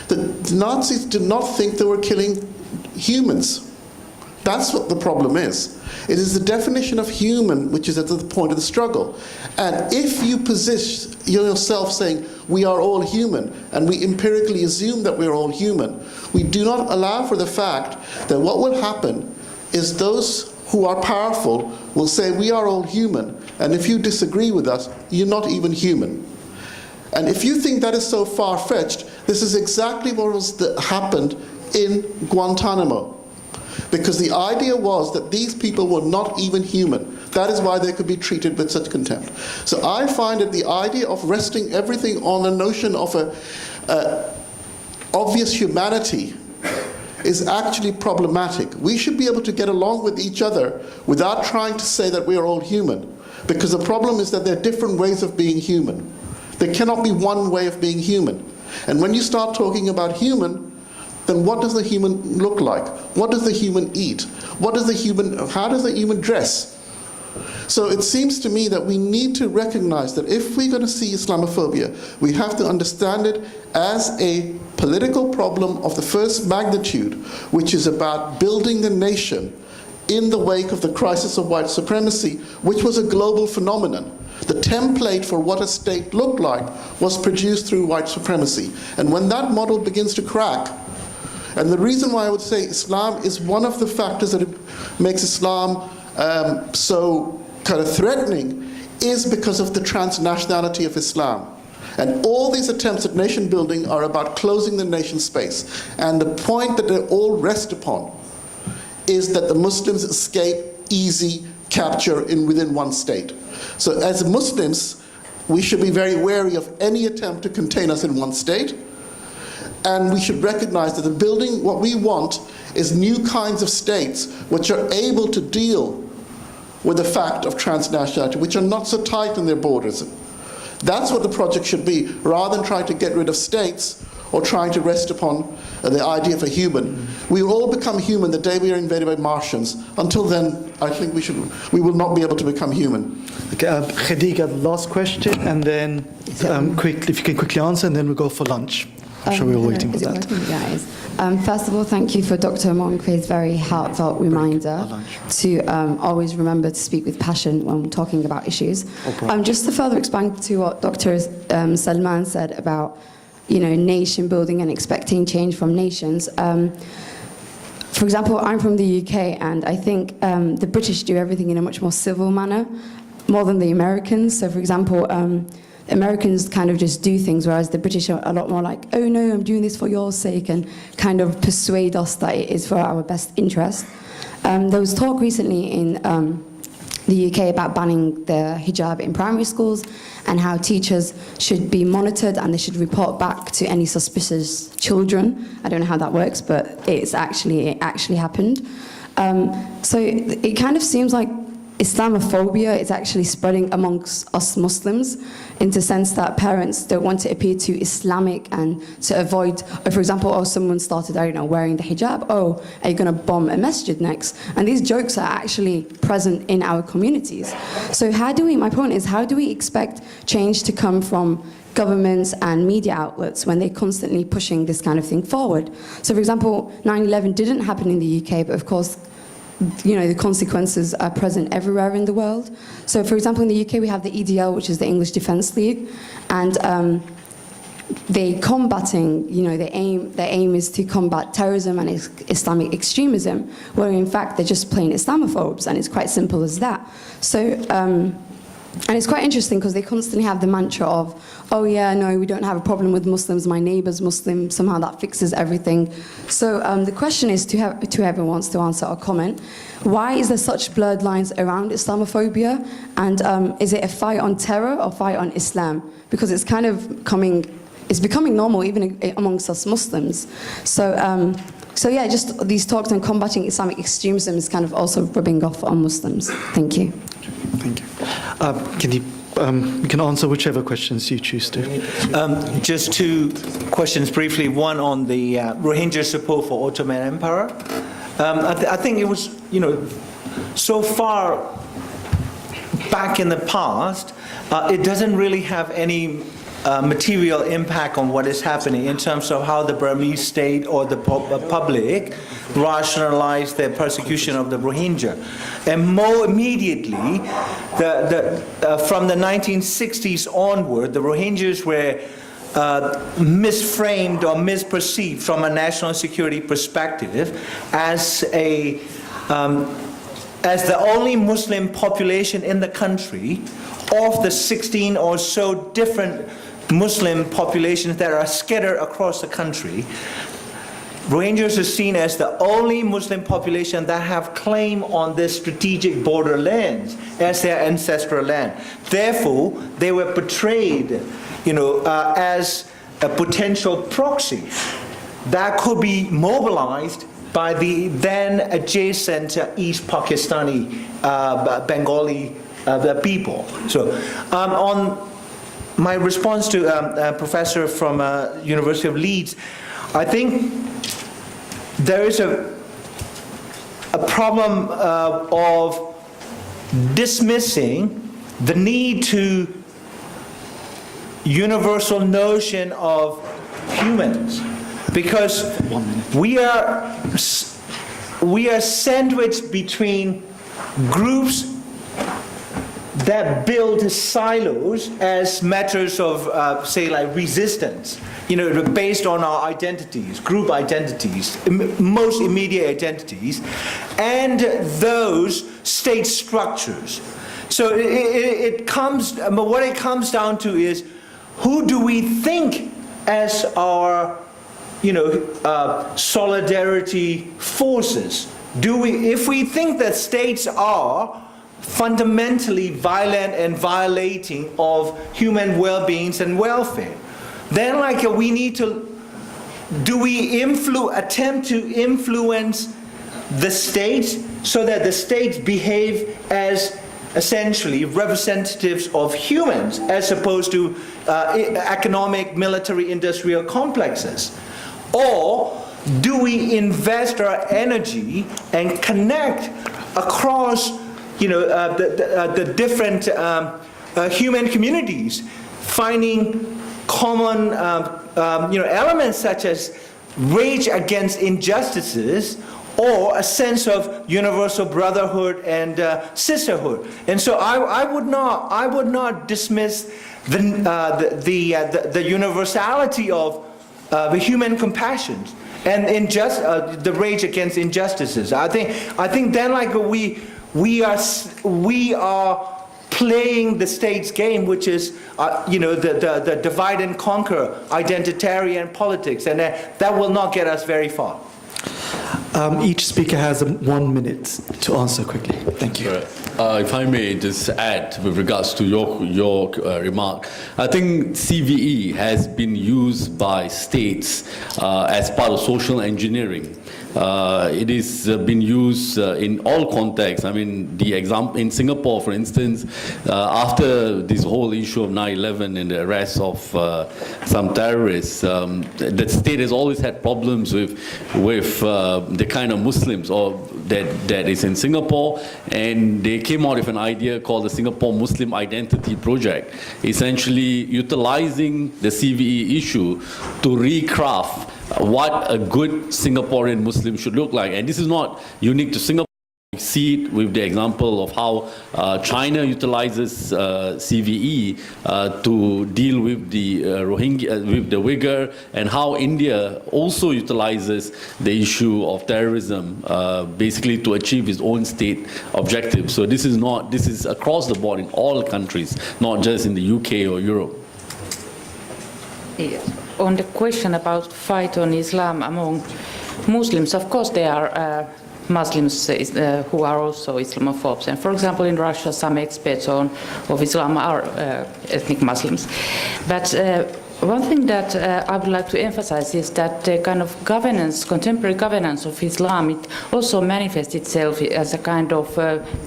the Nazis did not think they were killing humans. That's what the problem is. It is the definition of human which is at the point of the struggle. And if you position yourself saying, we are all human, and we empirically assume that we are all human, we do not allow for the fact that what will happen is those who are powerful will say, we are all human, and if you disagree with us, you're not even human. And if you think that is so far-fetched, this is exactly what happened in Guantanamo. because the idea was that these people were not even human. That is why they could be treated with such contempt. So I find that the idea of resting everything on a notion of obvious humanity is actually problematic. We should be able to get along with each other without trying to say that we are all human, because the problem is that there are different ways of being human. There cannot be one way of being human. And when you start talking about human, then what does the human look like? What does the human eat? How does the human dress? So it seems to me that we need to recognize that if we're going to see Islamophobia, we have to understand it as a political problem of the first magnitude, which is about building the nation in the wake of the crisis of white supremacy, which was a global phenomenon. The template for what a state looked like was produced through white supremacy. And when that model begins to crack, and the reason why I would say Islam is one of the factors that makes Islam so kind of threatening is because of the transnationality of Islam. And all these attempts at nation building are about closing the nation space. And the point that they all rest upon is that the Muslims escape easy capture within one state. So as Muslims, we should be very wary of any attempt to contain us in one state. And we should recognize that what we want is new kinds of states which are able to deal with the fact of transnationality, which are not so tight in their borders. That's what the project should be, rather than trying to get rid of states or trying to rest upon the idea of a human. We will all become human the day we are invaded by Martians. Until then, I think we will not be able to become human. Okay, Khadija, last question, and then if you can quickly answer, and then we'll go for lunch. I'm sure we're all waiting for that. Guys? First of all, thank you for Dr. Maung for his very heartfelt reminder to always remember to speak with passion when talking about issues. Just to further expand to what Dr. Salman said about nation building and expecting change from nations. For example, I'm from the UK, and I think the British do everything in a much more civil manner, more than the Americans. So, for example, Americans kind of just do things, whereas the British are a lot more like, oh no, I'm doing this for your sake, and kind of persuade us that it is for our best interest. There was talk recently in the UK about banning the hijab in primary schools, and how teachers should be monitored and they should report back to any suspicious children. I don't know how that works, but it actually happened. So it kind of seems like Islamophobia is actually spreading amongst us Muslims, in the sense that parents don't want to appear too Islamic and to avoid, for example, someone started, I don't know, wearing the hijab, are you going to bomb a masjid next? And these jokes are actually present in our communities. So my point is, how do we expect change to come from governments and media outlets when they're constantly pushing this kind of thing forward? So, for example, 9/11 didn't happen in the UK, but of course, the consequences are present everywhere in the world. So, for example, in the UK, we have the EDL, which is the English Defence League, and they're combating, their aim is to combat terrorism and Islamic extremism, where in fact they're just plain Islamophobes, and it's quite simple as that. So, and it's quite interesting because they constantly have the mantra of, oh yeah, no, we don't have a problem with Muslims, my neighbour's Muslim, somehow that fixes everything. So the question is to whoever wants to answer or comment, why is there such blurred lines around Islamophobia? And is it a fight on terror or fight on Islam? Because it's kind of becoming normal even amongst us Muslims. So yeah, just these talks on combating Islamic extremism is kind of also rubbing off on Muslims. Thank you. Thank you. You can answer whichever questions you choose to. Just two questions briefly. One on the Rohingya support for Ottoman Empire. I think it was, so far back in the past, it doesn't really have any material impact on what is happening in terms of how the Burmese state or the public rationalize their persecution of the Rohingya. And more immediately, from the 1960s onward, the Rohingyas were misframed or misperceived from a national security perspective as the only Muslim population in the country of the 16 or so different Muslim populations that are scattered across the country. Rohingyas are seen as the only Muslim population that have claim on this strategic borderlands as their ancestral land. Therefore, they were portrayed, as a potential proxy that could be mobilized by the then adjacent East Pakistani Bengali people. So, on my response to a professor from University of Leeds, I think there is a problem of dismissing the need to universal notion of humans, because we are sandwiched between groups that build silos as matters of, say, like resistance, based on our identities, group identities, most immediate identities, and those state structures. So what it comes down to is, who do we think as our, solidarity forces? If we think that states are fundamentally violent and violating of human well-being and welfare, then we need to, attempt to influence the states so that the states behave as essentially representatives of humans as opposed to economic, military, industrial complexes? Or do we invest our energy and connect across the different human communities, finding common elements such as rage against injustices, or a sense of universal brotherhood and sisterhood? And so I would not dismiss the universality of the human compassion and the rage against injustices. I think then we are playing the state's game, which is the divide and conquer identitarian politics, and that will not get us very far. Each speaker has 1 minute to answer quickly. Thank you. If I may just add with regards to your remark, I think CVE has been used by states as part of social engineering. It is been used in all contexts. I mean, the example in Singapore, for instance, after this whole issue of 9/11 and the arrest of some terrorists, the state has always had problems with the kind of Muslims that is in Singapore, and they came out with an idea called the Singapore Muslim Identity Project, essentially utilizing the CVE issue to recraft what a good Singaporean Muslim should look like. And this is not unique to Singapore. We see it with the example of how China utilizes CVE to deal with the Rohingya, with the Uyghur, and how India also utilizes the issue of terrorism basically to achieve its own state objectives. So this is across the board in all countries, not just in the UK or Europe. Yes. On the question about fight on Islam among Muslims, of course there are Muslims who are also Islamophobes. And for example, in Russia, some experts of Islam are ethnic Muslims. But one thing that I would like to emphasize is that the kind of governance, contemporary governance of Islam, it also manifests itself as a kind of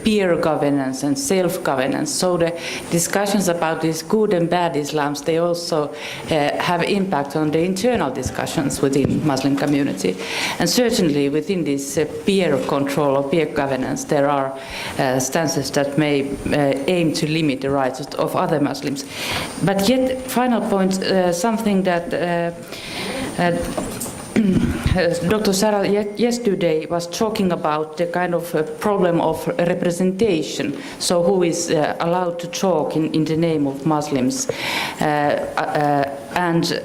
peer governance and self-governance. So the discussions about these good and bad Islams, they also have impact on the internal discussions within Muslim community. And certainly within this peer control or peer governance, there are stances that may aim to limit the rights of other Muslims. But yet, final point, something that Dr. Sarah yesterday was talking about, the kind of problem of representation. So who is allowed to talk in the name of Muslims? And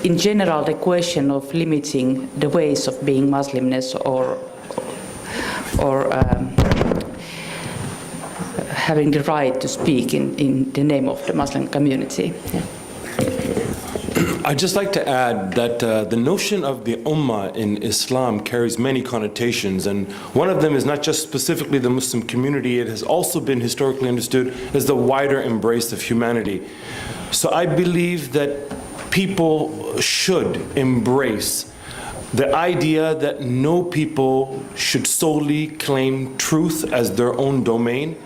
in general, the question of limiting the ways of being Muslimness or having the right to speak in the name of the Muslim community. Yeah. I'd just like to add that the notion of the ummah in Islam carries many connotations, and one of them is not just specifically the Muslim community, it has also been historically understood as the wider embrace of humanity. So I believe that people should embrace the idea that no people should solely claim truth as their own domain.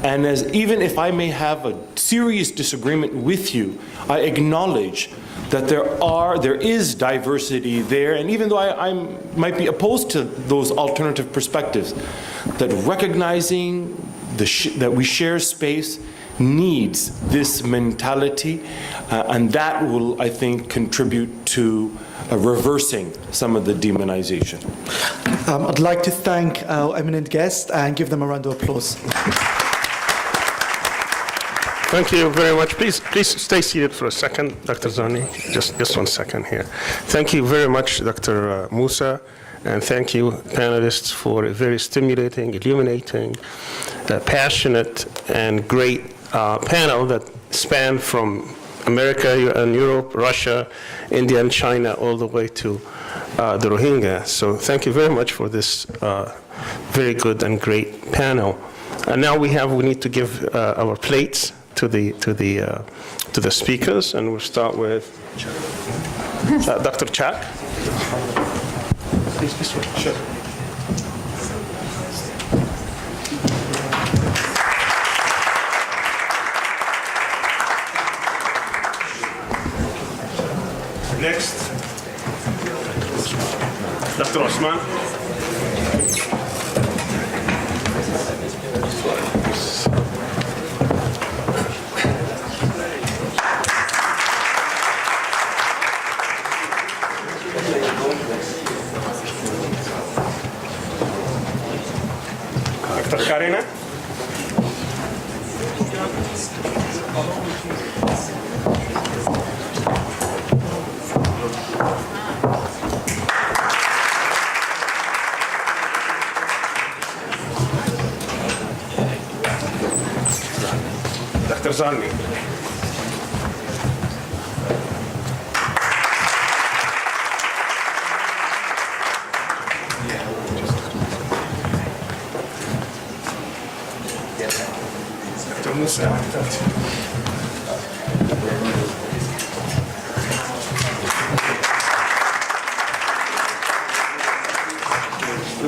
And as even if I may have a serious disagreement with you, I acknowledge that there is diversity there, and even though I might be opposed to those alternative perspectives, that recognizing that we share space needs this mentality, and that will, I think, contribute to reversing some of the demonization. I'd like to thank our eminent guests and give them a round of applause. Thank you very much. Please stay seated for a second, Dr. Zarni. Just 1 second here. Thank you very much, Dr. Moussa, and thank you, panelists, for a very stimulating, illuminating, passionate, and great panel that spanned from America and Europe, Russia, India, and China, all the way to the Rohingya. So thank you very much for this very good and great panel. And now we need to give our plates to the speakers, and we'll start with Dr. Chak. Please, this way. Sure. Next, Dr. Osman. Dr. Kaarina. Dr. Zarni. Dr. Moussa.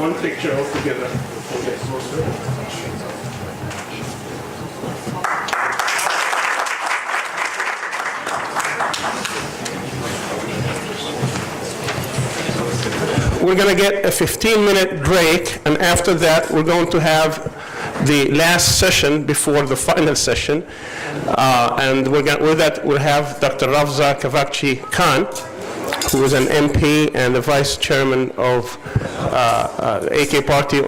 One picture all together. We're going to get a 15-minute break, and after that, we're going to have the last session before the final session. And with that, we'll have Dr. Ravza Kavakchi Khan, who is an MP and the vice chairman of AK Party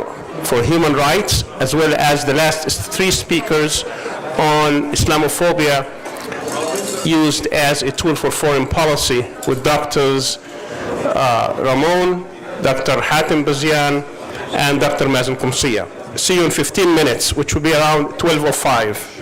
for Human Rights, as well as the last 3 speakers on Islamophobia used as a tool for foreign policy, with Drs. Ramon, Dr. Hatem Bazian, and Dr. Mazen Qumsiya. See you in 15 minutes, which will be around 12:05.